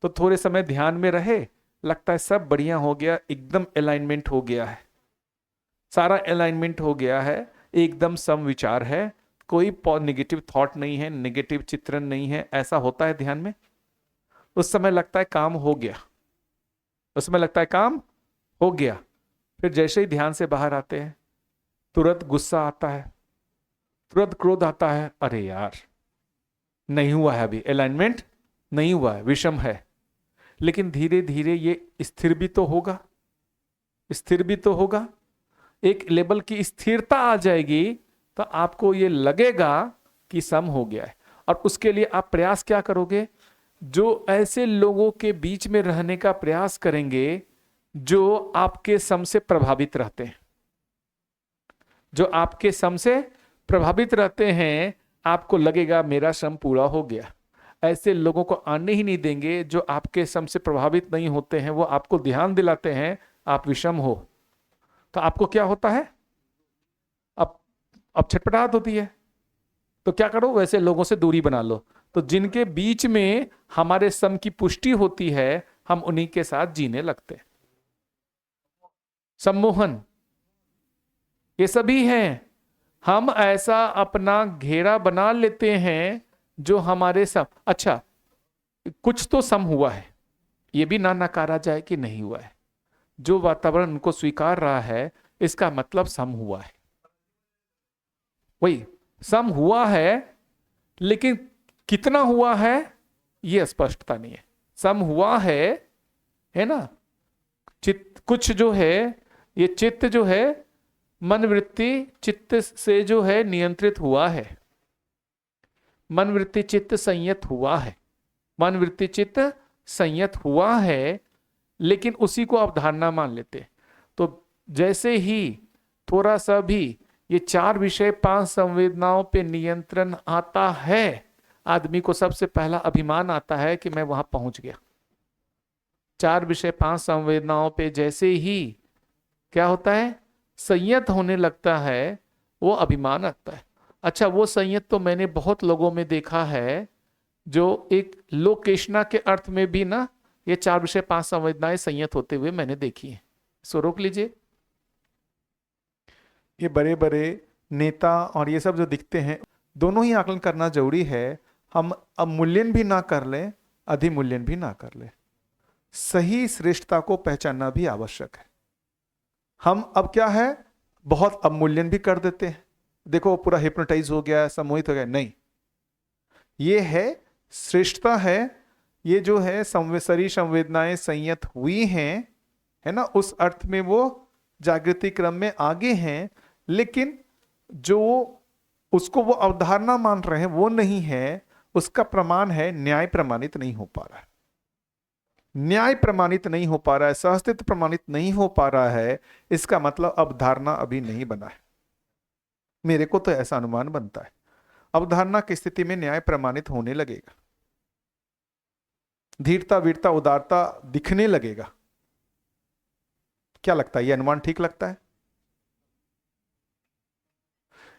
तो थोड़े समय ध्यान में रहे, लगता है सब बढ़िया हो गया, एकदम अलाइनमेंट हो गया है, सारा अलाइनमेंट हो गया है, एकदम सम विचार है, कोई नेगेटिव थॉट नहीं है, नेगेटिव चित्रण नहीं है। ऐसा होता है ध्यान में। उस समय लगता है काम हो गया, उस समय लगता है काम हो गया। फिर जैसे ही ध्यान से बाहर आते हैं, तुरंत गुस्सा आता है, तुरंत क्रोध आता है, अरे यार नहीं हुआ है, अभी अलाइनमेंट नहीं हुआ है, विषम है। लेकिन धीरे धीरे ये स्थिर भी तो होगा, स्थिर भी तो होगा। एक लेवल की स्थिरता आ जाएगी तो आपको ये लगेगा कि सम हो गया है। और उसके लिए आप प्रयास क्या करोगे? जो ऐसे लोगों के बीच में रहने का प्रयास करेंगे जो आपके सम से प्रभावित रहते हैं, जो आपके सम से प्रभावित रहते हैं। आपको लगेगा मेरा सम पूरा हो गया। ऐसे लोगों को आने ही नहीं देंगे। जो आपके सम से प्रभावित नहीं होते हैं वो आपको ध्यान दिलाते हैं आप विषम हो, तो आपको क्या होता है? अब छटपटाहट होती है। तो क्या करो? वैसे लोगों से दूरी बना लो। तो जिनके बीच में हमारे सम की पुष्टि होती है, हम उन्हीं के साथ जीने लगते हैं। सम्मोहन ये सभी हैं। हम ऐसा अपना घेरा बना लेते हैं जो हमारे सब, अच्छा कुछ तो सम हुआ है, ये भी ना नकारा जाए कि नहीं हुआ है। जो वातावरण उनको स्वीकार रहा है इसका मतलब सम हुआ है, वही सम हुआ है, लेकिन कितना हुआ है ये स्पष्टता नहीं है। सम हुआ है ना। चित्त कुछ जो है, ये चित्त जो है मन वृत्ति चित्त से जो है नियंत्रित हुआ है, मन वृत्ति चित्त संयत हुआ है, मन वृत्ति चित्त संयत हुआ है, लेकिन उसी को अवधारणा मान लेते। तो जैसे ही थोड़ा सा भी ये 4 विषय 5 संवेदनाओं पे नियंत्रण आता है, आदमी को सबसे पहला अभिमान आता है कि मैं वहां पहुंच गया। 4 विषय 5 संवेदनाओं पे जैसे ही क्या होता है, संयत होने लगता है, वो अभिमान आता है। अच्छा, वो संयत तो मैंने बहुत लोगों में देखा है जो एक लोकेशना के अर्थ में भी ना ये 4 विषय 5 संवेदनाएं संयत होते हुए मैंने देखी है। सो रोक लीजिए, ये बड़े बड़े नेता और ये सब जो दिखते हैं, दोनों ही आकलन करना जरूरी है। हम अवमूल्यन भी ना कर लें, अधिमूल्यन भी ना कर लें। सही श्रेष्ठता को पहचानना भी आवश्यक है। हम अब क्या है, बहुत अवमूल्यन भी कर देते हैं, देखो पूरा हिप्नोटाइज हो गया, सम्मोहित हो गया। नहीं, ये है श्रेष्ठता है, ये जो है शरीर संवेदनाएं संयत हुई हैं, है ना, उस अर्थ में वो जागृति क्रम में आगे हैं, लेकिन जो उसको वो अवधारणा मान रहे हैं वो नहीं है। उसका प्रमाण है न्याय प्रमाणित नहीं हो पा रहा है, न्याय प्रमाणित नहीं हो पा रहा है, सहअस्तित्व प्रमाणित नहीं हो पा रहा है। इसका मतलब अवधारणा अभी नहीं बना है। मेरे को तो ऐसा अनुमान बनता है अवधारणा की स्थिति में न्याय प्रमाणित होने लगेगा, धीरता वीरता उदारता दिखने लगेगा। क्या लगता है, ये अनुमान ठीक लगता है?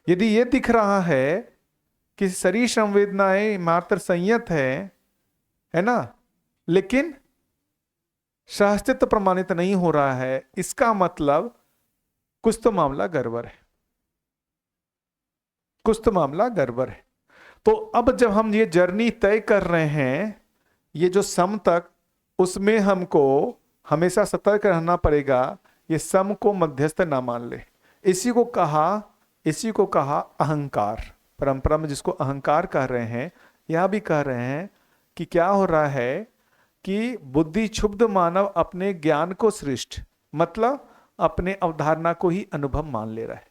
यदि ये दिख रहा है कि शरीर संवेदनाएं मात्र संयत है ना, लेकिन सहअस्तित्व प्रमाणित नहीं हो रहा है, इसका मतलब कुछ तो मामला गड़बड़ है, कुछ तो मामला गड़बड़ है। तो अब जब हम ये जर्नी तय कर रहे हैं, ये जो सम तक, उसमें हमको हमेशा सतर्क रहना पड़ेगा, ये सम को मध्यस्थ ना मान ले। इसी को कहा अहंकार। परंपरा में जिसको अहंकार कह रहे हैं, यह भी कह रहे हैं कि क्या हो रहा है कि बुद्धि क्षुब्ध मानव अपने ज्ञान को श्रेष्ठ, मतलब अपने अवधारणा को ही अनुभव मान ले रहा है।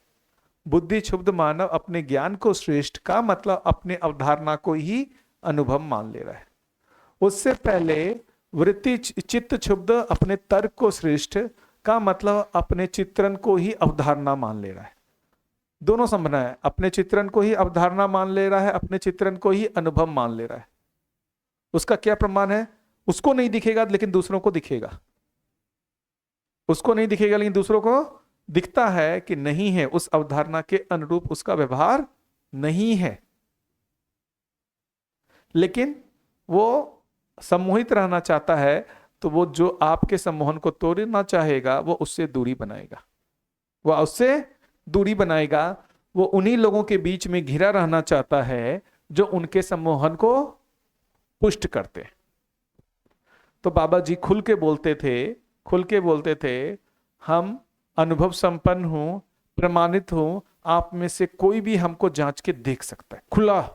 बुद्धि क्षुब्ध मानव अपने ज्ञान को श्रेष्ठ का मतलब अपने अवधारणा को ही अनुभव मान ले रहा है। उससे पहले वृत्ति चित्त क्षुब्ध अपने तर्क को श्रेष्ठ का मतलब अपने चित्रण को ही अवधारणा मान ले रहा है। दोनों संभावना है, अपने चित्रण को ही अवधारणा मान ले रहा है, अपने चित्रण को ही अनुभव मान ले रहा है। उसका क्या प्रमाण है? उसको नहीं दिखेगा लेकिन दूसरों को दिखेगा, उसको नहीं दिखेगा लेकिन दूसरों को दिखता है कि नहीं है, उस अवधारणा के अनुरूप उसका व्यवहार नहीं है, लेकिन वो सम्मोहित रहना चाहता है। तो वो जो आपके सम्मोहन को तोड़ना चाहेगा वो उससे दूरी बनाएगा, वो उससे दूरी बनाएगा। वो उन्हीं लोगों के बीच में घिरा रहना चाहता है जो उनके सम्मोहन को पुष्ट करते हैं। तो बाबा जी खुल के बोलते थे, हम अनुभव संपन्न हूं, प्रमाणित हूं, आप में से कोई भी हमको जांच के देख सकता है। खुला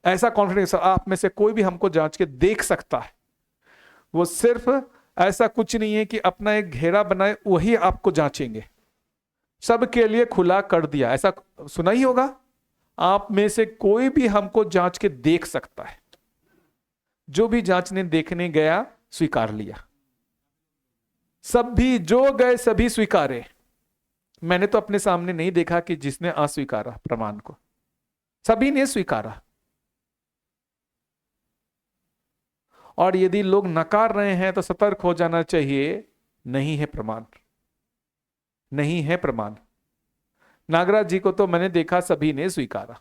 ऐसा कॉन्फिडेंस, आप में से कोई भी हमको जांच के देख सकता है। वो सिर्फ ऐसा कुछ नहीं है कि अपना एक घेरा बनाए वही आपको जांचेंगे, सबके लिए खुला कर दिया। ऐसा सुना ही होगा, आप में से कोई भी हमको जांच के देख सकता है। जो भी जांचने देखने गया स्वीकार लिया, सब भी जो गए सभी स्वीकारे। मैंने तो अपने सामने नहीं देखा कि जिसने अस्वीकारा प्रमाण को, सभी ने स्वीकारा। और यदि लोग नकार रहे हैं तो सतर्क हो जाना चाहिए, नहीं है प्रमाण, नहीं है प्रमाण। नागराज जी को तो मैंने देखा सभी ने स्वीकारा,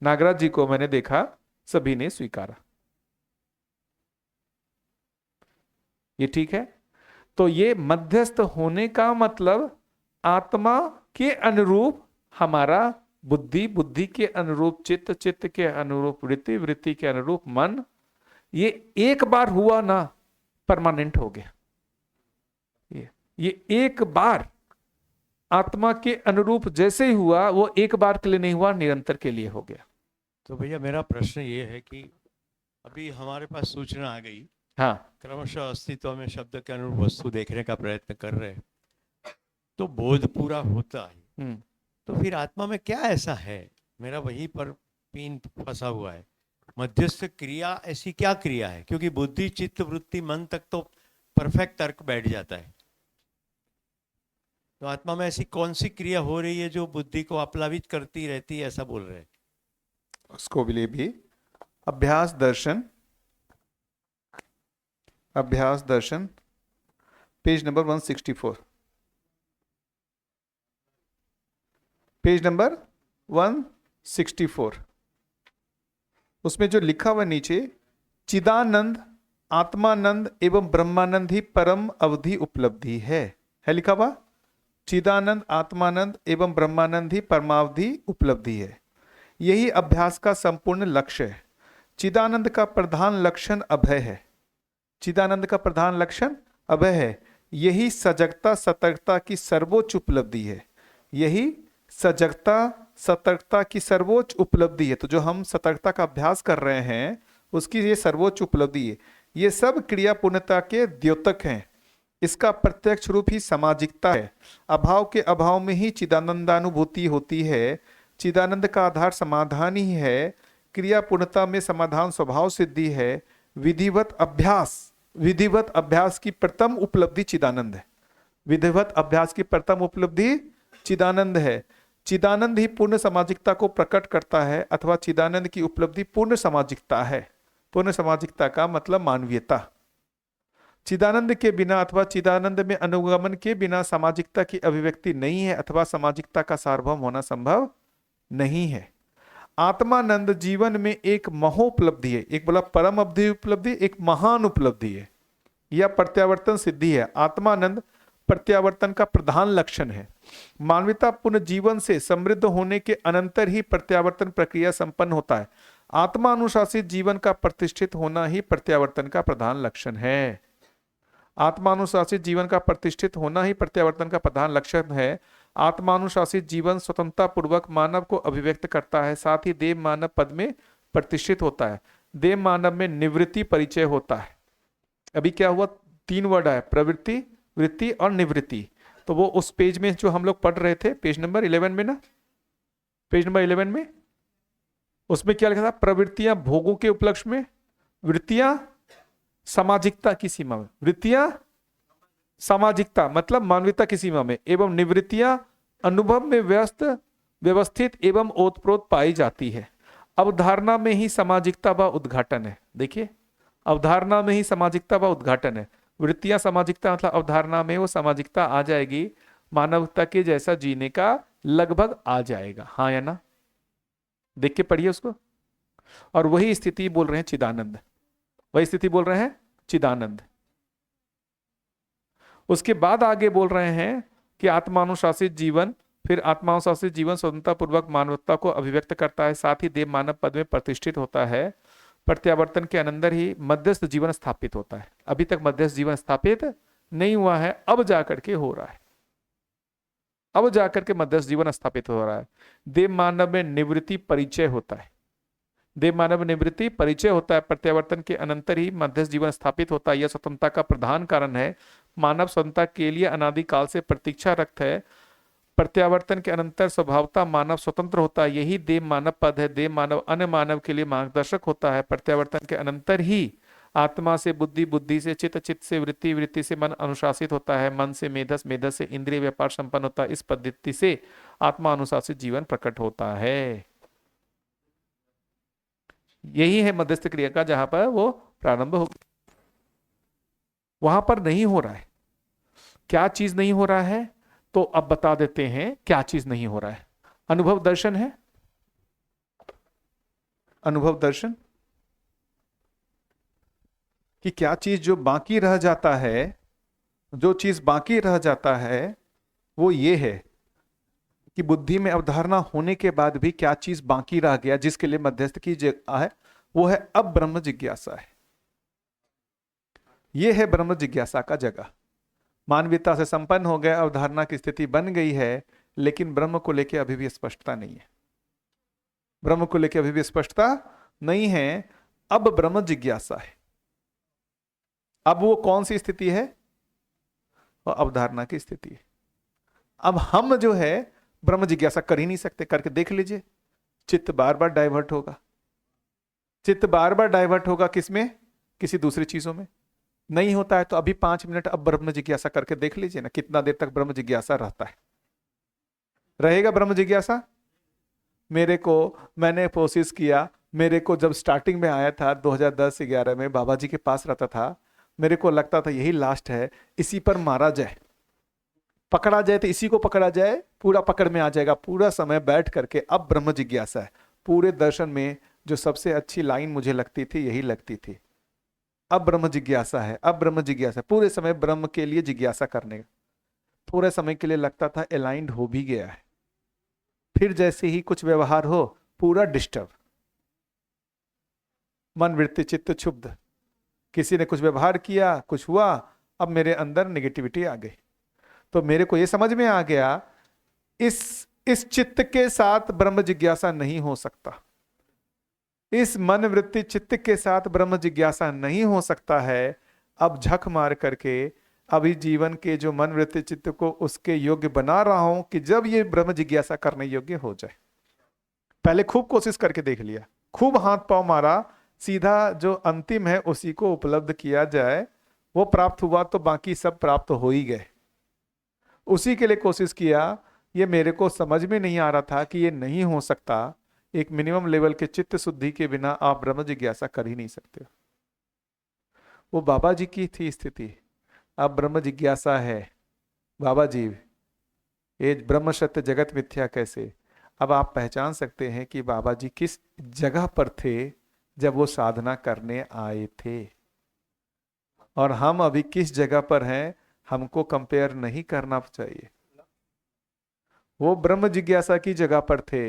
नागराज जी को मैंने देखा सभी ने स्वीकारा। ये ठीक है। तो ये मध्यस्थ होने का मतलब आत्मा के अनुरूप हमारा बुद्धि, बुद्धि के अनुरूप चित्त, चित्त के अनुरूप वृत्ति, वृत्ति के अनुरूप मन, ये एक बार हुआ ना परमानेंट हो गया। ये एक बार आत्मा के अनुरूप जैसे ही हुआ, वो एक बार के लिए नहीं हुआ, निरंतर के लिए हो गया। तो भैया मेरा प्रश्न ये है कि अभी हमारे पास सूचना आ गई, हाँ, क्रमशः अस्तित्व में शब्द के अनुरूप वस्तु देखने का प्रयत्न कर रहे हैं, तो बोध पूरा होता है, तो फिर आत्मा में क्या ऐसा है? मेरा वहीं पर पिन फंसा हुआ है। मध्यस्थ क्रिया ऐसी क्या क्रिया है? क्योंकि बुद्धि, चित्त, वृत्ति, मन तक तो परफेक्ट तर्क बैठ जाता है, तो आत्मा में ऐसी कौन सी क्रिया हो रही है जो बुद्धि को आप्लावित करती रहती है, ऐसा बोल रहे हैं? उसको लिए भी अभ्यास दर्शन, अभ्यास दर्शन पेज नंबर 164, पेज नंबर 164, उसमें जो लिखा हुआ नीचे, चिदानंद, आत्मानंद एवं ब्रह्मानंद ही परम अवधि उपलब्धि है लिखा हुआ। चिदानंद, आत्मानंद एवं ब्रह्मानंद ही परमावधि उपलब्धि है। यही अभ्यास का संपूर्ण लक्ष्य है। चिदानंद का प्रधान लक्षण अभय है। चिदानंद का प्रधान लक्षण अभय है। यही सजगता सतर्कता की सर्वोच्च उपलब्धि है। यही सजगता सतर्कता की सर्वोच्च उपलब्धि है। तो जो हम सतर्कता का अभ्यास कर रहे हैं, उसकी ये सर्वोच्च उपलब्धि है। ये सब क्रिया पूर्णता के द्योतक हैं। इसका प्रत्यक्ष रूप ही सामाजिकता है। अभाव के अभाव में ही चिदानंदानुभूति होती है। चिदानंद का आधार समाधान ही है। क्रिया पूर्णता में समाधान स्वभाव सिद्धि है। विधिवत अभ्यास की प्रथम उपलब्धि चिदानंद है। विधिवत अभ्यास की प्रथम उपलब्धि चिदानंद है। चिदानंद ही पूर्ण सामाजिकता को प्रकट करता है, अथवा चिदानंद की उपलब्धि पूर्ण सामाजिकता है। पूर्ण सामाजिकता का मतलब मानवीयता। चिदानंद के बिना अथवा चिदानंद में अनुगमन के बिना सामाजिकता की अभिव्यक्ति नहीं है, अथवा सामाजिकता का सार्वभौम होना संभव नहीं है। आत्मानंद जीवन में एक महोपलब्धि है। एक बोला परम अवधि उपलब्धि, एक महान उपलब्धि है। यह प्रत्यावर्तन सिद्धि है। आत्मानंद प्रत्यावर्तन का प्रधान लक्षण है। मानवता पूर्ण जीवन से समृद्ध होने के अनंतर ही प्रत्यावर्तन प्रक्रिया संपन्न होता है। आत्मा अनुशासित जीवन का प्रतिष्ठित होना ही प्रत्यावर्तन का प्रधान लक्षण है। आत्मानुशासित जीवन का प्रतिष्ठित होना ही प्रत्यावर्तन का प्रधान लक्षण है। आत्मानुशासित जीवन स्वतंत्रता पूर्वक मानव को अभिव्यक्त करता है, साथ ही देव मानव पद में प्रतिष्ठित होता है। देव मानव में निवृत्ति परिचय होता है। अभी क्या हुआ? 3 वर्ड है, प्रवृत्ति, वृत्ति और निवृत्ति। तो वो उस पेज में जो हम लोग पढ़ रहे थे, पेज नंबर 11 में ना, पेज नंबर 11 में, उसमें क्या लिखा था? प्रवृत्तियां भोगों के उपलक्ष्य में, वृत्तियां सामाजिकता की सीमा में, वृत्तियां सामाजिकता मतलब मानवीयता की सीमा में, एवं निवृत्तियां अनुभव में व्यवस्थित एवं ओतप्रोत पाई जाती है। अवधारणा में ही सामाजिकता व उद्घाटन है। देखिए, अवधारणा में ही सामाजिकता व उद्घाटन है। वृत्तियां सामाजिकता मतलब अवधारणा में वो सामाजिकता आ जाएगी, मानवता के जैसा जीने का लगभग आ जाएगा। हाँ या ना? देख के पढ़िए उसको। और वही स्थिति बोल रहे हैं चिदानंद, वही स्थिति बोल रहे हैं चिदानंद। उसके बाद आगे बोल रहे हैं कि आत्मानुशासित जीवन, फिर आत्मानुशासित जीवन स्वतंत्रता पूर्वक मानवता को अभिव्यक्त करता है, साथ ही देव मानव पद में प्रतिष्ठित होता है। प्रत्यावर्तन के अंदर ही मध्यस्थ जीवन स्थापित होता है। अभी तक मध्यस्थ जीवन स्थापित नहीं हुआ है, अब जाकर के हो रहा है। अब जाकर के मध्यस्थ जीवन स्थापित हो रहा है। देव मानव में निवृत्ति परिचय होता है। देव मानव निवृत्ति परिचय होता है। प्रत्यावर्तन के अनंतर ही मध्यस्थ जीवन स्थापित होता है। यह स्वतंत्रता का प्रधान कारण है। मानव स्वतंत्रता के लिए अनादिकाल से प्रतीक्षा रक्त है। प्रत्यावर्तन के अनंतर स्वभावता मानव स्वतंत्र होता है। यही देव मानव पद है। देव मानव अन्य मानव के लिए मार्गदर्शक होता है। प्रत्यावर्तन के अनंतर ही आत्मा से बुद्धि, बुद्धि से चित्त, चित्त से वृत्ति, वृत्ति से मन अनुशासित होता है। मन से मेधस, मेधस से इंद्रिय व्यापार संपन्न होता है। इस पद्धति से आत्मा अनुशासित जीवन प्रकट होता है। यही है मध्यस्थ क्रिया का जहां पर वो प्रारंभ हो। वहां पर नहीं हो रहा है। क्या चीज नहीं हो रहा है? तो अब बता देते हैं क्या चीज नहीं हो रहा है। अनुभव दर्शन है। अनुभव दर्शन कि क्या चीज जो बाकी रह जाता है, जो चीज बाकी रह जाता है वो ये है कि बुद्धि में अवधारणा होने के बाद भी क्या चीज बाकी रह गया जिसके लिए मध्यस्थ की जगह है, वो है अब ब्रह्म जिज्ञासा है। ये है ब्रह्म जिज्ञासा का जगह। मानवीयता से संपन्न हो गया, अवधारणा की स्थिति बन गई है, लेकिन ब्रह्म को लेकर अभी भी स्पष्टता नहीं है। ब्रह्म को लेकर अभी भी स्पष्टता नहीं है। अब ब्रह्म जिज्ञासा है। अब वो कौन सी स्थिति है? वो अवधारणा की स्थिति है। अब हम जो है ब्रह्म जिज्ञासा कर ही नहीं सकते। करके देख लीजिए, चित्त बार बार डाइवर्ट होगा। चित्त बार बार डाइवर्ट होगा किसमें? किसी दूसरी चीजों में। नहीं होता है तो अभी 5 मिनट अब ब्रह्म जिज्ञासा करके देख लीजिए ना, कितना देर तक ब्रह्म जिज्ञासा रहता है। रहेगा ब्रह्म जिज्ञासा? मैंने कोशिश किया, मेरे को जब स्टार्टिंग में आया था 2010-11 में, बाबा जी के पास रहता था, मेरे को लगता था यही लास्ट है, इसी पर मारा जाए, पकड़ा जाए तो इसी को पकड़ा जाए, पूरा पकड़ में आ जाएगा। पूरा समय बैठ करके अब ब्रह्म जिज्ञासा है। पूरे दर्शन में जो सबसे अच्छी लाइन मुझे लगती थी यही लगती थी, अब ब्रह्म जिज्ञासा है, अब ब्रह्म जिज्ञासा। पूरे समय ब्रह्म के लिए जिज्ञासा करने का पूरे समय के लिए लगता था अलाइंड हो भी गया है। फिर जैसे ही कुछ व्यवहार हो पूरा डिस्टर्ब, मन वृत्ति चित्त क्षुब्ध, किसी ने कुछ व्यवहार किया, कुछ हुआ, अब मेरे अंदर नेगेटिविटी आ गई। तो मेरे को यह समझ में आ गया, इस चित्त के साथ ब्रह्म जिज्ञासा नहीं हो सकता। इस मन वृत्ति चित्त के साथ ब्रह्म जिज्ञासा नहीं हो सकता है। अब झक मार करके अभी जीवन के जो मन वृत्ति चित्त को उसके योग्य बना रहा हूं कि जब ये ब्रह्म जिज्ञासा करने योग्य हो जाए। पहले खूब कोशिश करके देख लिया, खूब हाथ पांव मारा, सीधा जो अंतिम है उसी को उपलब्ध किया जाए, वो प्राप्त हुआ तो बाकी सब प्राप्त हो ही गए। उसी के लिए कोशिश किया। ये मेरे को समझ में नहीं आ रहा था कि ये नहीं हो सकता। एक मिनिमम लेवल के चित्त शुद्धि के बिना आप ब्रह्म जिज्ञासा कर ही नहीं सकते। वो बाबा जी की थी स्थिति, अब ब्रह्म जिज्ञासा है। बाबा जी, ये ब्रह्म सत्य जगत मिथ्या कैसे? अब आप पहचान सकते हैं कि बाबा जी किस जगह पर थे जब वो साधना करने आए थे, और हम अभी किस जगह पर हैं। हमको कंपेयर नहीं करना चाहिए। वो ब्रह्म जिज्ञासा की जगह पर थे।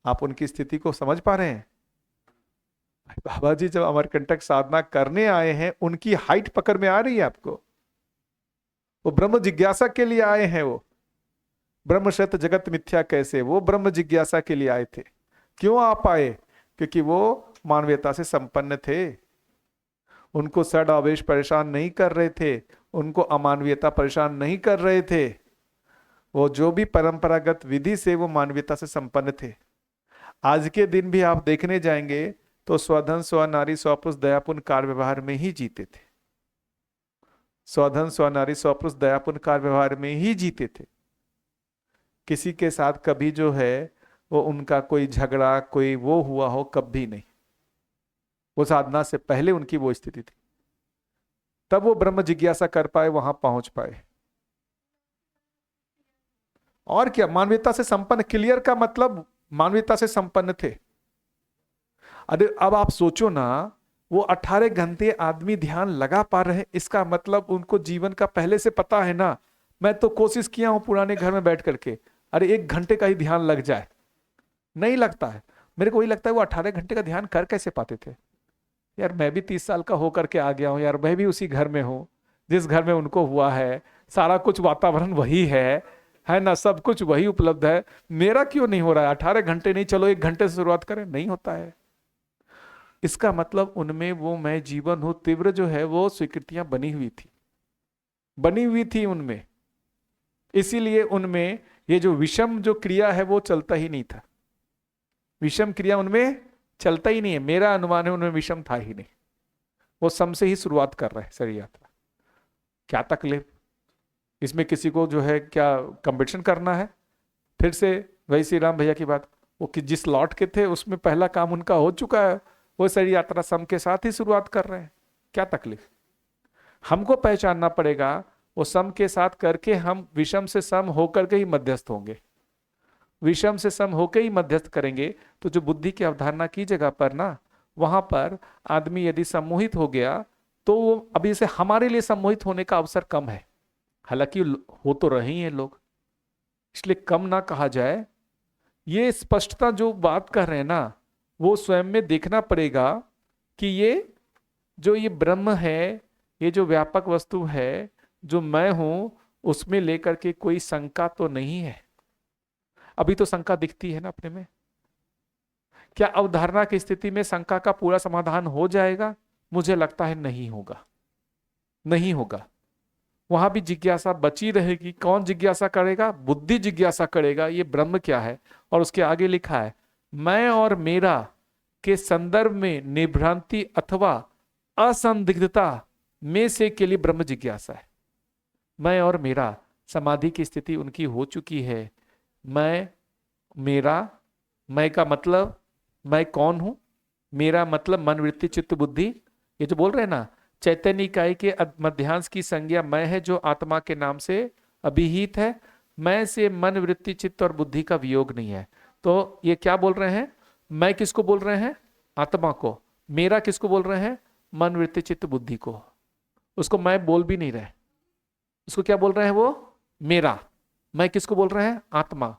आप उनकी स्थिति को समझ पा रहे हैं? बाबा जी जब अमरकंटक साधना करने आए हैं, उनकी हाइट पकड़ में आ रही है आपको? वो ब्रह्म जिज्ञासा के लिए आए हैं। वो ब्रह्म सत्य जगत मिथ्या कैसे, वो ब्रह्म जिज्ञासा के लिए आए थे। क्यों आप आए? क्योंकि वो मानवीयता से संपन्न थे। उनको सड़ आवेश परेशान नहीं कर रहे थे, उनको अमानवीयता परेशान नहीं कर रहे थे। वो जो भी परंपरागत विधि से वो मानवीयता से संपन्न थे। आज के दिन भी आप देखने जाएंगे तो स्वधन स्वनारी स्वपुरुष दयापुन कार्य व्यवहार में ही जीते थे। स्वधन स्वनारी स्वपुरुष दयापुन कार्य व्यवहार में ही जीते थे। किसी के साथ कभी जो है वो उनका कोई झगड़ा, कोई वो हुआ हो, कभी नहीं। वो साधना से पहले उनकी वो स्थिति थी, तब वो ब्रह्म जिज्ञासा कर पाए, वहां पहुंच पाए। और क्या, मानवीयता से संपन्न। क्लियर का मतलब मानवीयता से संपन्न थे। अरे अब आप सोचो ना, वो 18 घंटे आदमी ध्यान लगा पा रहे हैं, इसका मतलब उनको जीवन का पहले से पता है ना। मैं तो कोशिश किया हूं पुराने घर में बैठ करके, अरे 1 घंटे का ही ध्यान लग जाए, नहीं लगता है। मेरे को वही लगता है वो 18 घंटे का ध्यान कर कैसे पाते थे यार। मैं भी 30 साल का होकर के आ गया हूं यार, मैं भी उसी घर में हूं जिस घर में उनको हुआ है। सारा कुछ वातावरण वही है ना, सब कुछ वही उपलब्ध है। मेरा क्यों नहीं हो रहा है? 18 घंटे नहीं, चलो 1 घंटे से शुरुआत करें, नहीं होता है। इसका मतलब उनमें वो मैं जीवन हूं तीव्र जो है वो स्वीकृतियां बनी हुई थी उनमें। इसीलिए उनमें ये जो विषम जो क्रिया है वो चलता ही नहीं था। विषम क्रिया उनमें चलता ही नहीं है। मेरा अनुमान है उनमें विषम था ही नहीं। वो सम से ही शुरुआत कर रहे हैं शरीर यात्रा। क्या तकलीफ इसमें? किसी को जो है क्या कंपटीशन करना है? फिर से वही श्री राम भैया की बात, वो कि जिस लॉट के थे उसमें पहला काम उनका हो चुका है, वो शरीर यात्रा सम के साथ ही शुरुआत कर रहे हैं। क्या तकलीफ? हमको पहचानना पड़ेगा वो सम के साथ करके हम विषम से सम होकर के ही मध्यस्थ होंगे। विषम से सम होकर ही मध्यस्थ करेंगे तो जो बुद्धि की अवधारणा की जगह पर ना, वहां पर आदमी यदि सम्मोहित हो गया तो वो अभी से हमारे लिए सम्मोहित होने का अवसर कम है। हालांकि हो तो रहे हैं लोग, इसलिए कम ना कहा जाए। ये स्पष्टता जो बात कर रहे हैं ना, वो स्वयं में देखना पड़ेगा कि ये ब्रह्म है, ये जो व्यापक वस्तु है, जो मैं हूं, उसमें लेकर के कोई शंका तो नहीं है। अभी तो शंका दिखती है ना अपने में। क्या अवधारणा की स्थिति में शंका का पूरा समाधान हो जाएगा? मुझे लगता है नहीं होगा, नहीं होगा। वहां भी जिज्ञासा बची रहेगी। कौन जिज्ञासा करेगा? बुद्धि जिज्ञासा करेगा, ये ब्रह्म क्या है। और उसके आगे लिखा है, मैं और मेरा के संदर्भ में निभ्रांति अथवा असंदिग्धता में से के लिए ब्रह्म जिज्ञासा है। मैं और मेरा, समाधि की स्थिति उनकी हो चुकी है। मैं, मेरा, मैं का मतलब मैं कौन हूं, मेरा मतलब मन वृत्ति चित्त बुद्धि, ये जो बोल रहे हैं ना, चैतन्य इकाई के मध्यांश की संज्ञा मैं है, जो आत्मा के नाम से अभिहित है। मैं से मन वृत्ति चित्त और बुद्धि का वियोग नहीं है। तो ये क्या बोल रहे हैं? मैं किसको बोल रहे हैं? आत्मा को। मेरा किसको बोल रहे हैं? मन वृत्ति चित्त बुद्धि को। उसको मैं बोल भी नहीं रहे, उसको क्या बोल रहे हैं? वो मेरा। मैं किसको बोल रहे हैं? आत्मा।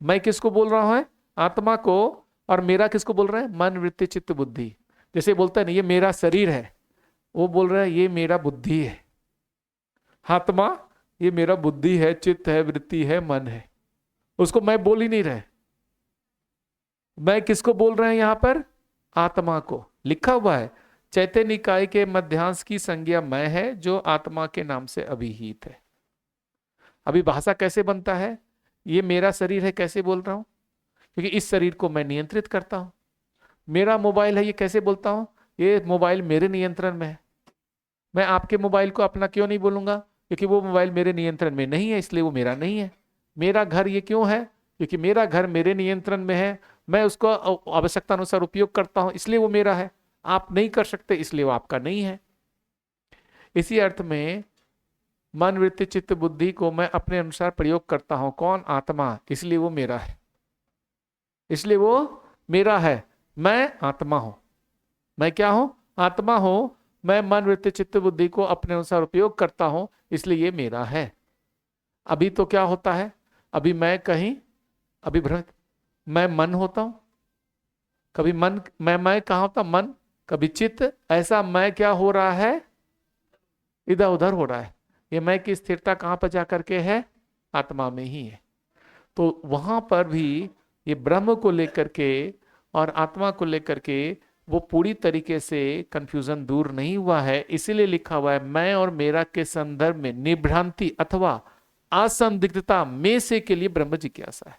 मैं किसको बोल रहा हूं? आत्मा को। और मेरा किसको बोल रहे हैं? मन वृत्ति चित्त बुद्धि। जैसे बोलता है ना, ये मेरा शरीर है, वो बोल रहा है ये मेरा बुद्धि है। आत्मा, ये मेरा बुद्धि है, चित्त है, वृत्ति है, मन है। उसको मैं बोल ही नहीं रहे। मैं किसको बोल रहे हैं यहां पर? आत्मा को। लिखा हुआ है, चैतन्य इकाई के मध्यांश की संज्ञा मैं है, जो आत्मा के नाम से अभिहित है। अभी भाषा कैसे बनता है? ये मेरा शरीर है, कैसे बोल रहा हूं? क्योंकि इस शरीर को मैं नियंत्रित करता हूं। मेरा मोबाइल है, ये कैसे बोलता हूं? ये मोबाइल मेरे नियंत्रण में है। मैं आपके मोबाइल को अपना क्यों नहीं बोलूंगा? क्योंकि वो मोबाइल मेरे नियंत्रण में नहीं है, इसलिए वो मेरा नहीं है। मेरा घर ये क्यों है? क्योंकि मेरा घर मेरे नियंत्रण में है, मैं उसको आवश्यकता अनुसार उपयोग करता हूं, इसलिए वो मेरा है। आप नहीं कर सकते, इसलिए वो आपका नहीं है। इसी अर्थ में मन वृत्ति चित्त बुद्धि को मैं अपने अनुसार प्रयोग करता हूं। कौन? आत्मा। इसलिए वो मेरा है, इसलिए वो मेरा है। मैं आत्मा हूं। मैं क्या हूं? आत्मा हूं। मैं मन वृत्ति चित्त बुद्धि को अपने अनुसार उपयोग करता हूं, इसलिए ये मेरा है। अभी तो क्या होता है? अभी मैं कहीं अभी भ्रमित, मैं मन होता हूं, कभी मन, मैं कहाँ होता? मन, कभी चित्त। ऐसा मैं क्या हो रहा है? इधर उधर हो रहा है। ये मैं की स्थिरता कहां पर जाकर के है? आत्मा में ही है। तो वहां पर भी ये ब्रह्म को लेकर के और आत्मा को लेकर के वो पूरी तरीके से कंफ्यूजन दूर नहीं हुआ है। इसीलिए लिखा हुआ है, मैं और मेरा के संदर्भ में निभ्रांति अथवा असंदिग्धता में से के लिए ब्रह्म जिज्ञासा है।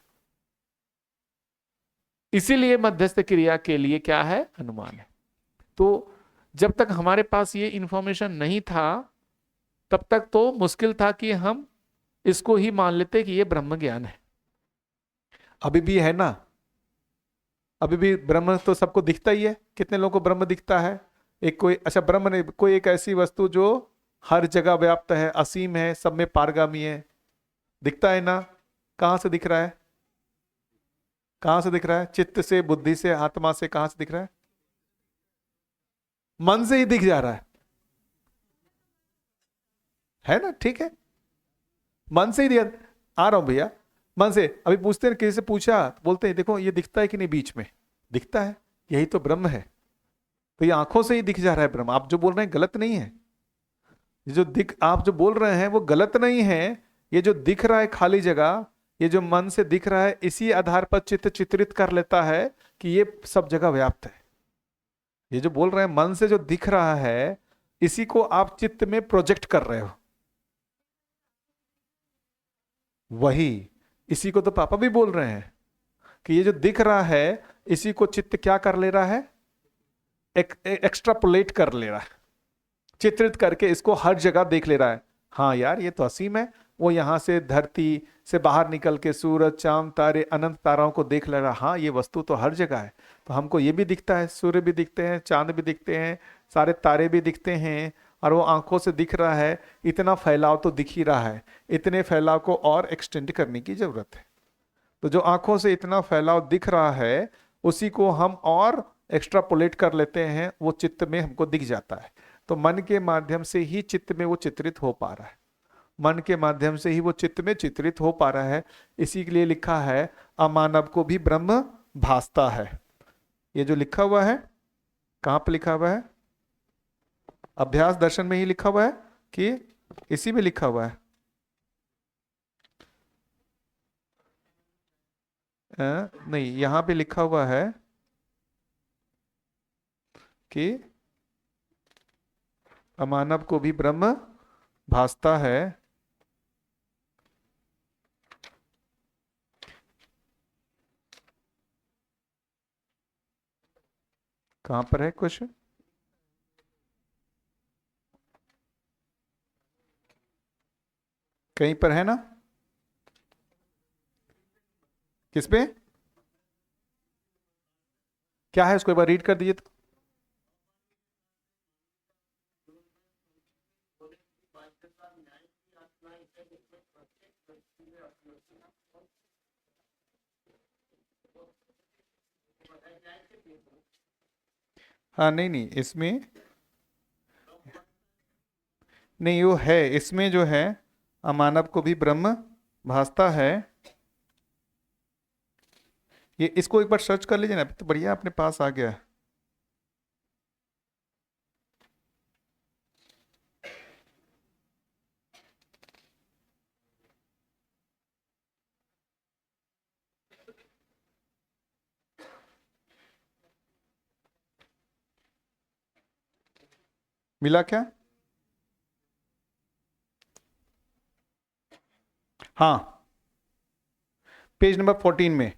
इसीलिए मध्यस्थ क्रिया के लिए क्या है? अनुमान है। तो जब तक हमारे पास ये इंफॉर्मेशन नहीं था, तब तक तो मुश्किल था कि हम इसको ही मान लेते कि ये ब्रह्म ज्ञान है। अभी भी है ना, अभी भी ब्रह्म तो सबको दिखता ही है। कितने लोगों को ब्रह्म दिखता है? एक कोई, अच्छा ब्रह्म नहीं, कोई एक ऐसी वस्तु जो हर जगह व्याप्त है, असीम है, सब में पारगामी है, दिखता है ना? कहां से दिख रहा है? कहां से दिख रहा है? चित्त से, बुद्धि से, आत्मा से। कहां से दिख रहा है? मन से ही दिख जा रहा है ना? ठीक है, मन से ही दिया। आ रहा हूं भैया, मन से। अभी पूछते हैं, किसी से पूछा, बोलते हैं देखो ये दिखता है कि नहीं? बीच में दिखता है, यही तो ब्रह्म है। तो ये आंखों से ही दिख जा रहा है ब्रह्म। आप जो बोल रहे हैं गलत नहीं है। ये जो आप जो बोल रहे हैं वो गलत नहीं है। ये जो दिख रहा है खाली जगह, ये जो मन से दिख रहा है, इसी आधार पर चित्त चित्रित कर लेता है कि ये सब जगह व्याप्त है। ये जो बोल रहे हैं मन से जो दिख रहा है, इसी को आप चित्त में प्रोजेक्ट कर रहे हो। वही, इसी को तो पापा भी बोल रहे हैं कि ये जो दिख रहा है, इसी को चित्त क्या कर ले रहा है? एक्स्ट्रापोलेट कर ले रहा है, चित्रित करके इसको हर जगह देख ले रहा है। हाँ यार, ये तो असीम है। वो यहां से धरती से बाहर निकल के सूरज, चांद, तारे, अनंत ताराओं को देख ले रहा है। हाँ, ये वस्तु तो हर जगह है। तो हमको ये भी दिखता है, सूर्य भी दिखते हैं, चांद भी दिखते हैं, सारे तारे भी दिखते हैं, और वो आंखों से दिख रहा है। इतना फैलाव तो दिख ही रहा है, इतने फैलाव को और एक्सटेंड करने की जरूरत है। तो जो आंखों से इतना फैलाव दिख रहा है, उसी को हम और एक्स्ट्रापोलेट कर लेते हैं, वो चित्त में हमको दिख जाता है। तो मन के माध्यम से ही चित्त में वो चित्रित हो पा रहा है। मन के माध्यम से ही वो चित्त में चित्रित हो पा रहा है। इसी के लिए लिखा है अमानव को भी ब्रह्म भासता है। ये जो लिखा हुआ है कहाँ पे लिखा हुआ है? अभ्यास दर्शन में ही लिखा हुआ है कि इसी में लिखा हुआ है? नहीं, यहां पे लिखा हुआ है कि अमानव को भी ब्रह्म भासता है। कहां पर है कुछ? कहीं पर है ना? किस पे? क्या है उसको एक बार रीड कर दीजिए तो। हाँ नहीं नहीं, इसमें नहीं, वो है इसमें जो है अमानव को भी ब्रह्म भासता है। ये इसको एक बार सर्च कर लीजिए ना, तो बढ़िया अपने पास आ गया है। मिला क्या? हाँ, पेज नंबर 14 में,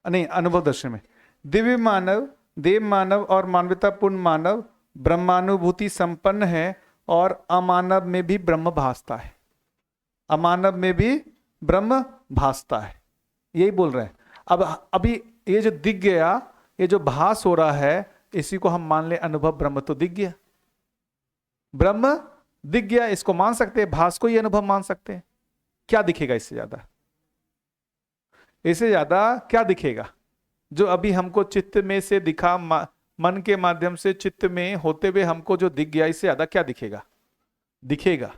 नहीं अनुभव दर्शन में, दिव्य मानव, देव मानव और मानवतापूर्ण मानव ब्रह्मानुभूति संपन्न है और अमानव में भी ब्रह्म भासता है। अमानव में भी ब्रह्म भासता है, यही बोल रहे हैं। अब अभी ये जो दिख गया, ये जो भास हो रहा है, इसी को हम मान ले अनुभव। ब्रह्म तो दिख गया, ब्रह्म दिख गया, इसको मान सकते हैं, भास को ही अनुभव मान सकते हैं। क्या दिखेगा इससे ज्यादा? इससे ज्यादा क्या दिखेगा? जो अभी हमको चित्त में से दिखा, मन के माध्यम से चित्त में होते हुए हमको जो दिख गया, इससे ज्यादा क्या दिखेगा? दिखेगा।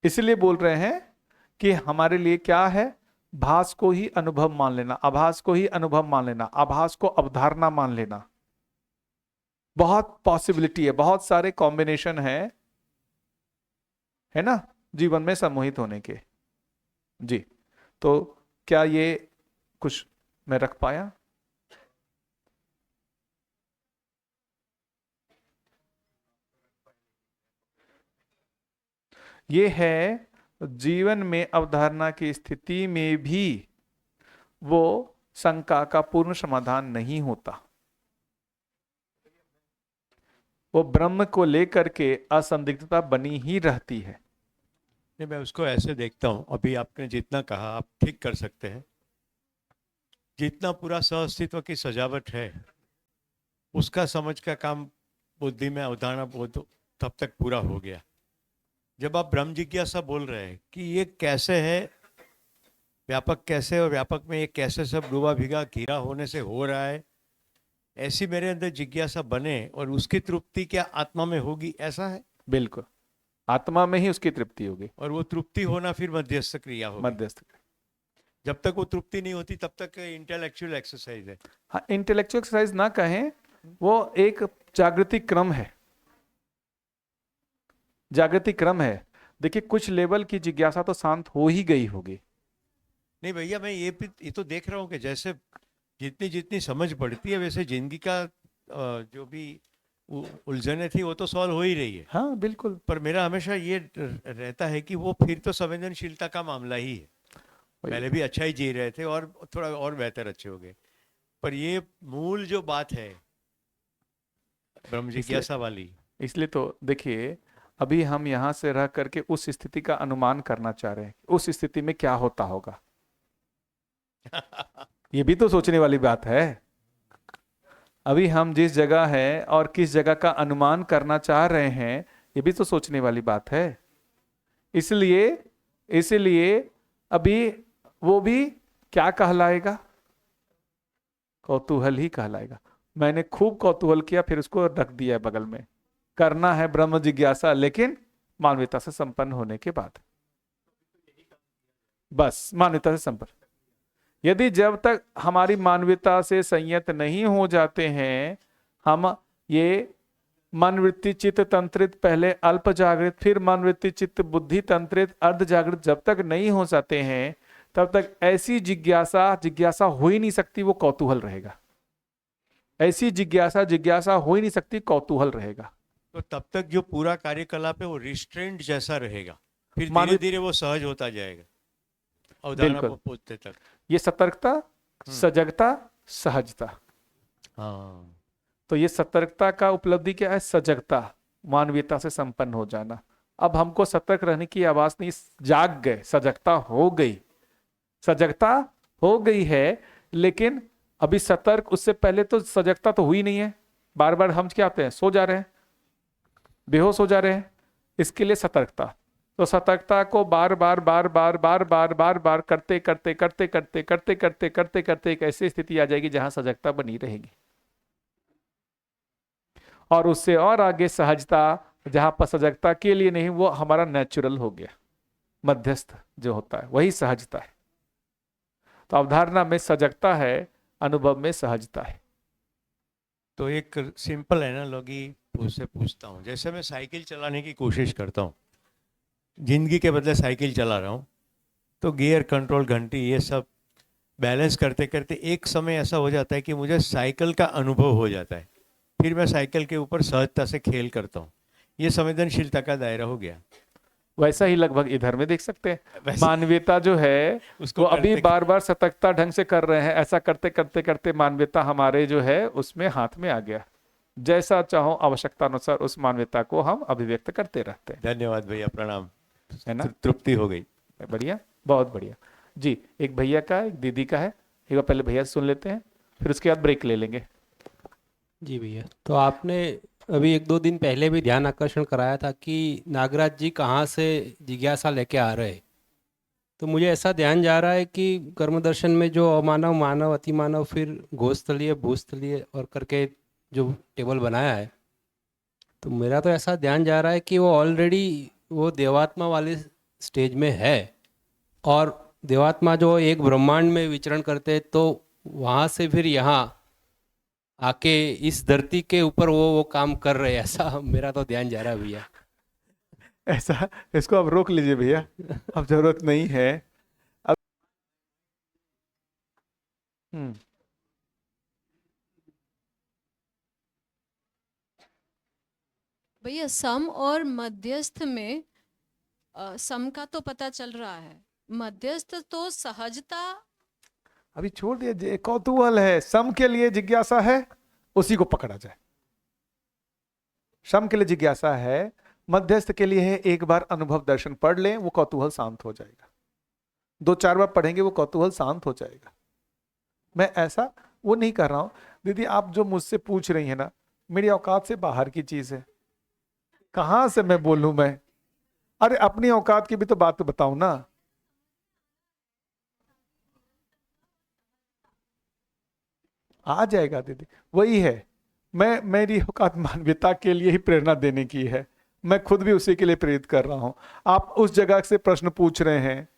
इसलिए बोल रहे हैं कि हमारे लिए क्या है? भास को ही अनुभव मान लेना, आभास को ही अनुभव मान लेना, आभास को अवधारणा मान लेना। बहुत पॉसिबिलिटी है, बहुत सारे कॉम्बिनेशन है ना जीवन में सम्मोहित होने के। जी, तो क्या ये कुछ मैं रख पाया? ये है जीवन में अवधारणा की स्थिति में भी वो शंका का पूर्ण समाधान नहीं होता। वो ब्रह्म को लेकर के असंदिग्धता बनी ही रहती है। नहीं, मैं उसको ऐसे देखता हूँ, अभी आपने जितना कहा आप ठीक कर सकते हैं। जितना पूरा सहअस्तित्व की सजावट है, उसका समझ का काम बुद्धि में अवधारणा बोध तब तक पूरा हो गया। जब आप ब्रह्म जिज्ञासा बोल रहे हैं कि ये कैसे है, व्यापक कैसे, और व्यापक में ये कैसे सब डूबा भिगा घिरा होने से हो रहा है, ऐसी मेरे अंदर जिज्ञासा बने और उसकी तृप्ति क्या आत्मा में होगी, ऐसा है? बिल्कुल, आत्मा में ही उसकी तृप्ति होगी। और वो तृप्ति होना फिर मध्यस्थ क्रिया होगी। मध्यस्थ, जब तक वो तृप्ति नहीं होती तब तक इंटेलेक्चुअल एक्सरसाइज है। हाँ, इंटेलेक्चुअल एक्सरसाइज ना कहें, वो एक जागृति क्रम है। जागृति क्रम है। देखिए, कुछ लेवल की जिज्ञासा तो शांत हो ही गई होगी। नहीं भैया, मैं ये तो देख रहा हूँ कि जैसे जितनी जितनी समझ पड़ती है, वैसे जिंदगी का जो भी उलझने थी वो तो सॉल्व हो ही रही है। हाँ बिल्कुल। पर मेरा हमेशा ये रहता है कि वो फिर तो संवेदनशीलता का मामला ही है। पहले भी अच्छा ही जी रहे थे और थोड़ा और बेहतर अच्छे हो गए, पर ये मूल जो बात है ब्रह्म जिज्ञासा वाली। इसलिए तो देखिए, अभी हम यहां से रह करके उस स्थिति का अनुमान करना चाह रहे हैं, उस स्थिति में क्या होता होगा। ये भी तो सोचने वाली बात है। अभी हम जिस जगह है और किस जगह का अनुमान करना चाह रहे हैं, ये भी तो सोचने वाली बात है। इसलिए अभी वो भी क्या कहलाएगा? कौतूहल ही कहलाएगा। मैंने खूब कौतूहल किया, फिर उसको रख दिया बगल में। करना है ब्रह्म जिज्ञासा, लेकिन मानवीयता से संपन्न होने के बाद, बस मानवीयता से संपन्न। यदि जब तक हमारी मानवीयता से संयत नहीं हो जाते हैं, हम ये मन वृत्ति चित्त तंत्रित, पहले अल्प जागृत, फिर मन वृत्ति चित्त बुद्धि तंत्रित, अर्ध जागृत जब तक नहीं हो जाते हैं, तब तक ऐसी जिज्ञासा हो ही नहीं सकती, वो कौतूहल रहेगा। ऐसी जिज्ञासा हो ही नहीं सकती, कौतूहल रहेगा। तो तब तक जो पूरा कार्यकलाप है वो रिस्ट्रेंट जैसा रहेगा, फिर धीरे मानवीय- धीरे वो सहज होता जाएगा अवधारणा बिल्कुल। पहुंचते तक। ये सतर्कता, सजगता, सहजता। हाँ, तो ये सतर्कता का उपलब्धि क्या है? सजगता, मानवीयता से संपन्न हो जाना। अब हमको सतर्क रहने की आवाज नहीं, जाग गए, सजगता हो गई, सजगता हो गई है। लेकिन अभी सतर्क, उससे पहले तो सजगता तो हुई नहीं है, बार बार हम क्या होते हैं, सो जा रहे हैं, बेहोश हो जा रहे हैं। इसके लिए सतर्कता, तो सतर्कता को बार बार बार बार बार बार बार बार करते करते करते करते करते करते करते करते एक ऐसी स्थिति आ जाएगी जहां सजगता बनी रहेगी, और उससे और आगे सहजता, जहां पर सजगता के लिए नहीं, वो हमारा नेचुरल हो गया। मध्यस्थ जो होता है वही सहजता है। तो अवधारणा में सजगता है, अनुभव में सहजता है। तो एक सिंपल एनालॉजी उससे पूछता हूँ। जैसे मैं साइकिल चलाने की कोशिश करता हूँ, जिंदगी के बदले साइकिल चला रहा हूँ, तो गियर कंट्रोल घंटी ये सब बैलेंस करते करते एक समय ऐसा हो जाता है कि मुझे साइकिल का अनुभव हो जाता है, फिर मैं साइकिल के ऊपर सहजता से खेल करता हूँ। ये संवेदनशीलता का दायरा हो गया। वैसा ही लगभग इधर में देख सकते हैं। वैसे- मानवीयता जो है उसको वो अभी करते- बार बार सतर्कता ढंग से कर रहे हैं, ऐसा करते करते करते मानवीयता हमारे जो है उसमें हाथ में आ गया। जैसा चाहो आवश्यकता अनुसार उस मानवीयता को हम अभिव्यक्त करते रहते हैं, धन्यवाद भैया, प्रणाम। है ना? तृप्ति हो गई। बढ़िया, बहुत बढ़िया जी। एक भैया का है, एक दीदी का है, एक बार पहले भैया से सुन लेते हैं, फिर उसके बाद ब्रेक ले लेंगे। जी भैया, तो आपने अभी 1-2 दिन पहले भी ध्यान आकर्षण कराया था कि नागराज जी कहाँ से जिज्ञासा लेके आ रहे हैं। तो मुझे ऐसा ध्यान जा रहा है कि कर्म दर्शन में जो अमानव, मानव, अतिमानव, फिर गोस्थलीय, भूस्थलीय और करके जो टेबल बनाया है, तो मेरा तो ऐसा ध्यान जा रहा है कि वो ऑलरेडी वो देवात्मा वाले स्टेज में है, और देवात्मा जो एक ब्रह्मांड में विचरण करते हैं, तो वहाँ से फिर यहाँ आके इस धरती के ऊपर वो काम कर रहे हैं, ऐसा मेरा तो ध्यान जा रहा है भैया। ऐसा, इसको अब रोक लीजिए भैया, अब जरूरत नहीं है अब। भैया सम और मध्यस्थ में सम का तो पता चल रहा है, मध्यस्थ तो सहजता। अभी छोड़ दिया, कौतूहल है, सम के लिए जिज्ञासा है, उसी को पकड़ा जाए। सम के लिए जिज्ञासा है, मध्यस्थ के लिए है एक बार अनुभव दर्शन पढ़ लें, वो कौतूहल शांत हो जाएगा। 2-4 बार पढ़ेंगे वो कौतूहल शांत हो जाएगा। मैं ऐसा वो नहीं कर रहा हूं दीदी, आप जो मुझसे पूछ रही है ना, मेरी औकात से बाहर की चीज है, कहां से मैं बोलूं मैं? अरे अपनी औकात की भी तो बात बताऊं ना। आ जाएगा दीदी, वही है। मेरी औकात मानवीयता के लिए ही प्रेरणा देने की है, मैं खुद भी उसी के लिए प्रेरित कर रहा हूं। आप उस जगह से प्रश्न पूछ रहे हैं,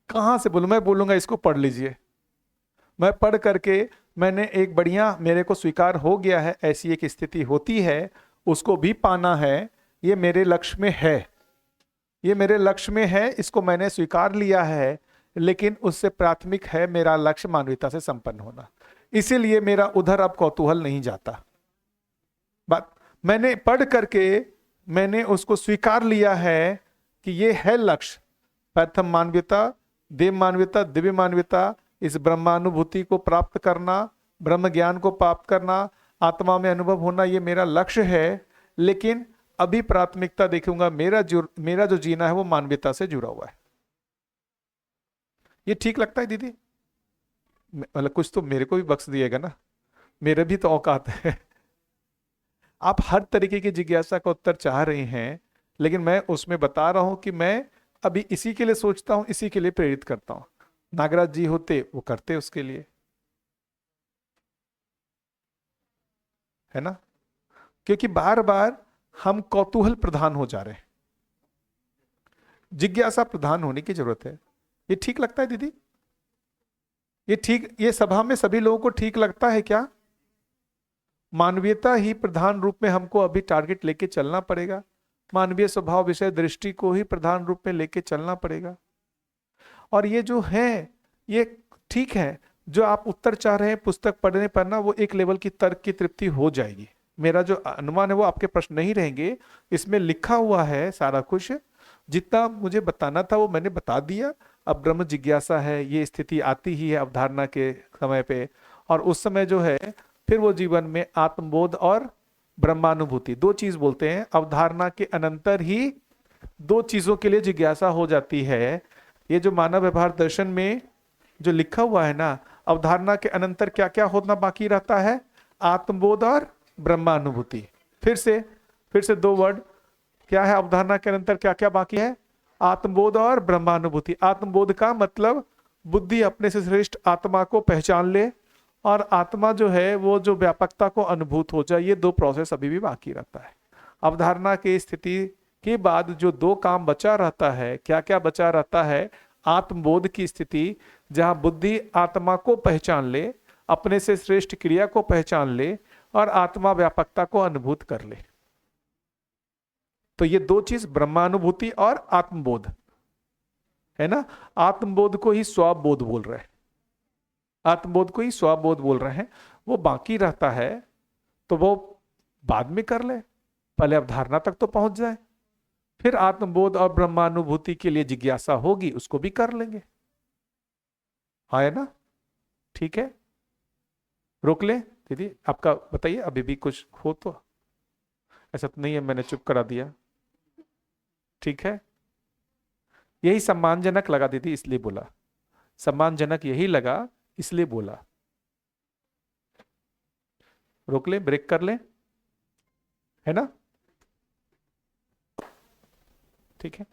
कहां से बोलूं? मैं बोलूंगा इसको पढ़ लीजिए। मैं पढ़ करके मैंने एक बढ़िया, मेरे को स्वीकार हो गया है ऐसी एक स्थिति होती है, उसको भी पाना है, ये मेरे लक्ष्य में है, ये मेरे लक्ष्य में है, इसको मैंने स्वीकार लिया है। लेकिन उससे प्राथमिक है मेरा लक्ष्य मानवीयता से संपन्न होना, इसीलिए मेरा उधर अब कौतूहल नहीं जाता। बात मैंने पढ़ करके मैंने उसको स्वीकार लिया है कि ये है लक्ष्य, प्रथम मानवीयता, देव मानवीयता, दिव्य मानवीयता, इस ब्रह्मानुभूति को प्राप्त करना, ब्रह्म ज्ञान को प्राप्त करना, आत्मा में अनुभव होना, ये मेरा लक्ष्य है। लेकिन अभी प्राथमिकता देखूंगा, मेरा जो जीना है वो मानवीयता से जुड़ा हुआ है। ये ठीक लगता है दीदी? मतलब कुछ तो मेरे को भी बख्श दिएगा ना, मेरे भी तो औकात है। आप हर तरीके की जिज्ञासा का उत्तर चाह रहे हैं, लेकिन मैं उसमें बता रहा हूं कि मैं अभी इसी के लिए सोचता हूं, इसी के लिए प्रेरित करता हूं। नागराज जी होते वो करते उसके लिए, है ना? क्योंकि बार बार हम कौतूहल प्रधान हो जा रहे हैं, जिज्ञासा प्रधान होने की जरूरत है। ये ठीक लगता है दीदी? ये सभा में सभी लोगों को ठीक लगता है क्या? मानवीयता ही प्रधान रूप में हमको अभी टारगेट लेके चलना पड़ेगा, मानवीय स्वभाव विषय दृष्टि को ही प्रधान रूप में लेके चलना पड़ेगा। और ये जो है ये ठीक है, जो आप उत्तर चाह रहे हैं पुस्तक पढ़ने पर ना, वो एक लेवल की तर्क की तृप्ति हो जाएगी। मेरा जो अनुमान है वो आपके प्रश्न नहीं रहेंगे, इसमें लिखा हुआ है सारा कुछ, जितना मुझे बताना था वो मैंने बता दिया। अब ब्रह्म जिज्ञासा है, ये स्थिति आती ही है अवधारणा के समय पे, और उस समय जो है फिर वो जीवन में आत्मबोध और ब्रह्मानुभूति, दो चीज बोलते हैं। अवधारणा के अनंतर ही दो चीजों के लिए जिज्ञासा हो जाती है। ये जो मानव व्यवहार दर्शन में जो लिखा हुआ है ना, अवधारणा के अनंतर क्या क्या होना बाकी रहता है? आत्मबोध और ब्रह्मानुभूति। फिर से दो वर्ड, क्या है अवधारणा के अनंतर क्या क्या बाकी है? आत्मबोध और ब्रह्मानुभूति। आत्मबोध का मतलब बुद्धि अपने से श्रेष्ठ आत्मा को पहचान ले, और आत्मा जो है वो जो व्यापकता को अनुभूत हो जाए। ये दो प्रोसेस अभी भी बाकी रहता है। अवधारणा की स्थिति के बाद जो दो काम बचा रहता है, क्या क्या बचा रहता है? आत्मबोध की स्थिति, जहां बुद्धि आत्मा को पहचान ले, अपने से श्रेष्ठ क्रिया को पहचान ले, और आत्मा व्यापकता को अनुभूत कर ले। तो ये दो चीज, ब्रह्मानुभूति और आत्मबोध, है ना। आत्मबोध को ही स्वबोध बोल रहे हैं, आत्मबोध को ही स्वबोध बोल रहे हैं। वो बाकी रहता है तो वो बाद में कर ले, पहले अवधारणा तक तो पहुंच जाए, फिर आत्मबोध और ब्रह्मानुभूति के लिए जिज्ञासा होगी, उसको भी कर लेंगे। आया ना? ठीक है, रोक ले दीदी। आपका बताइए, अभी भी कुछ हो तो? ऐसा तो नहीं है मैंने चुप करा दिया? ठीक है, यही सम्मानजनक लगा दीदी, इसलिए बोला। सम्मानजनक यही लगा, इसलिए बोला। रोक ले, ब्रेक कर ले, है ना? ठीक है।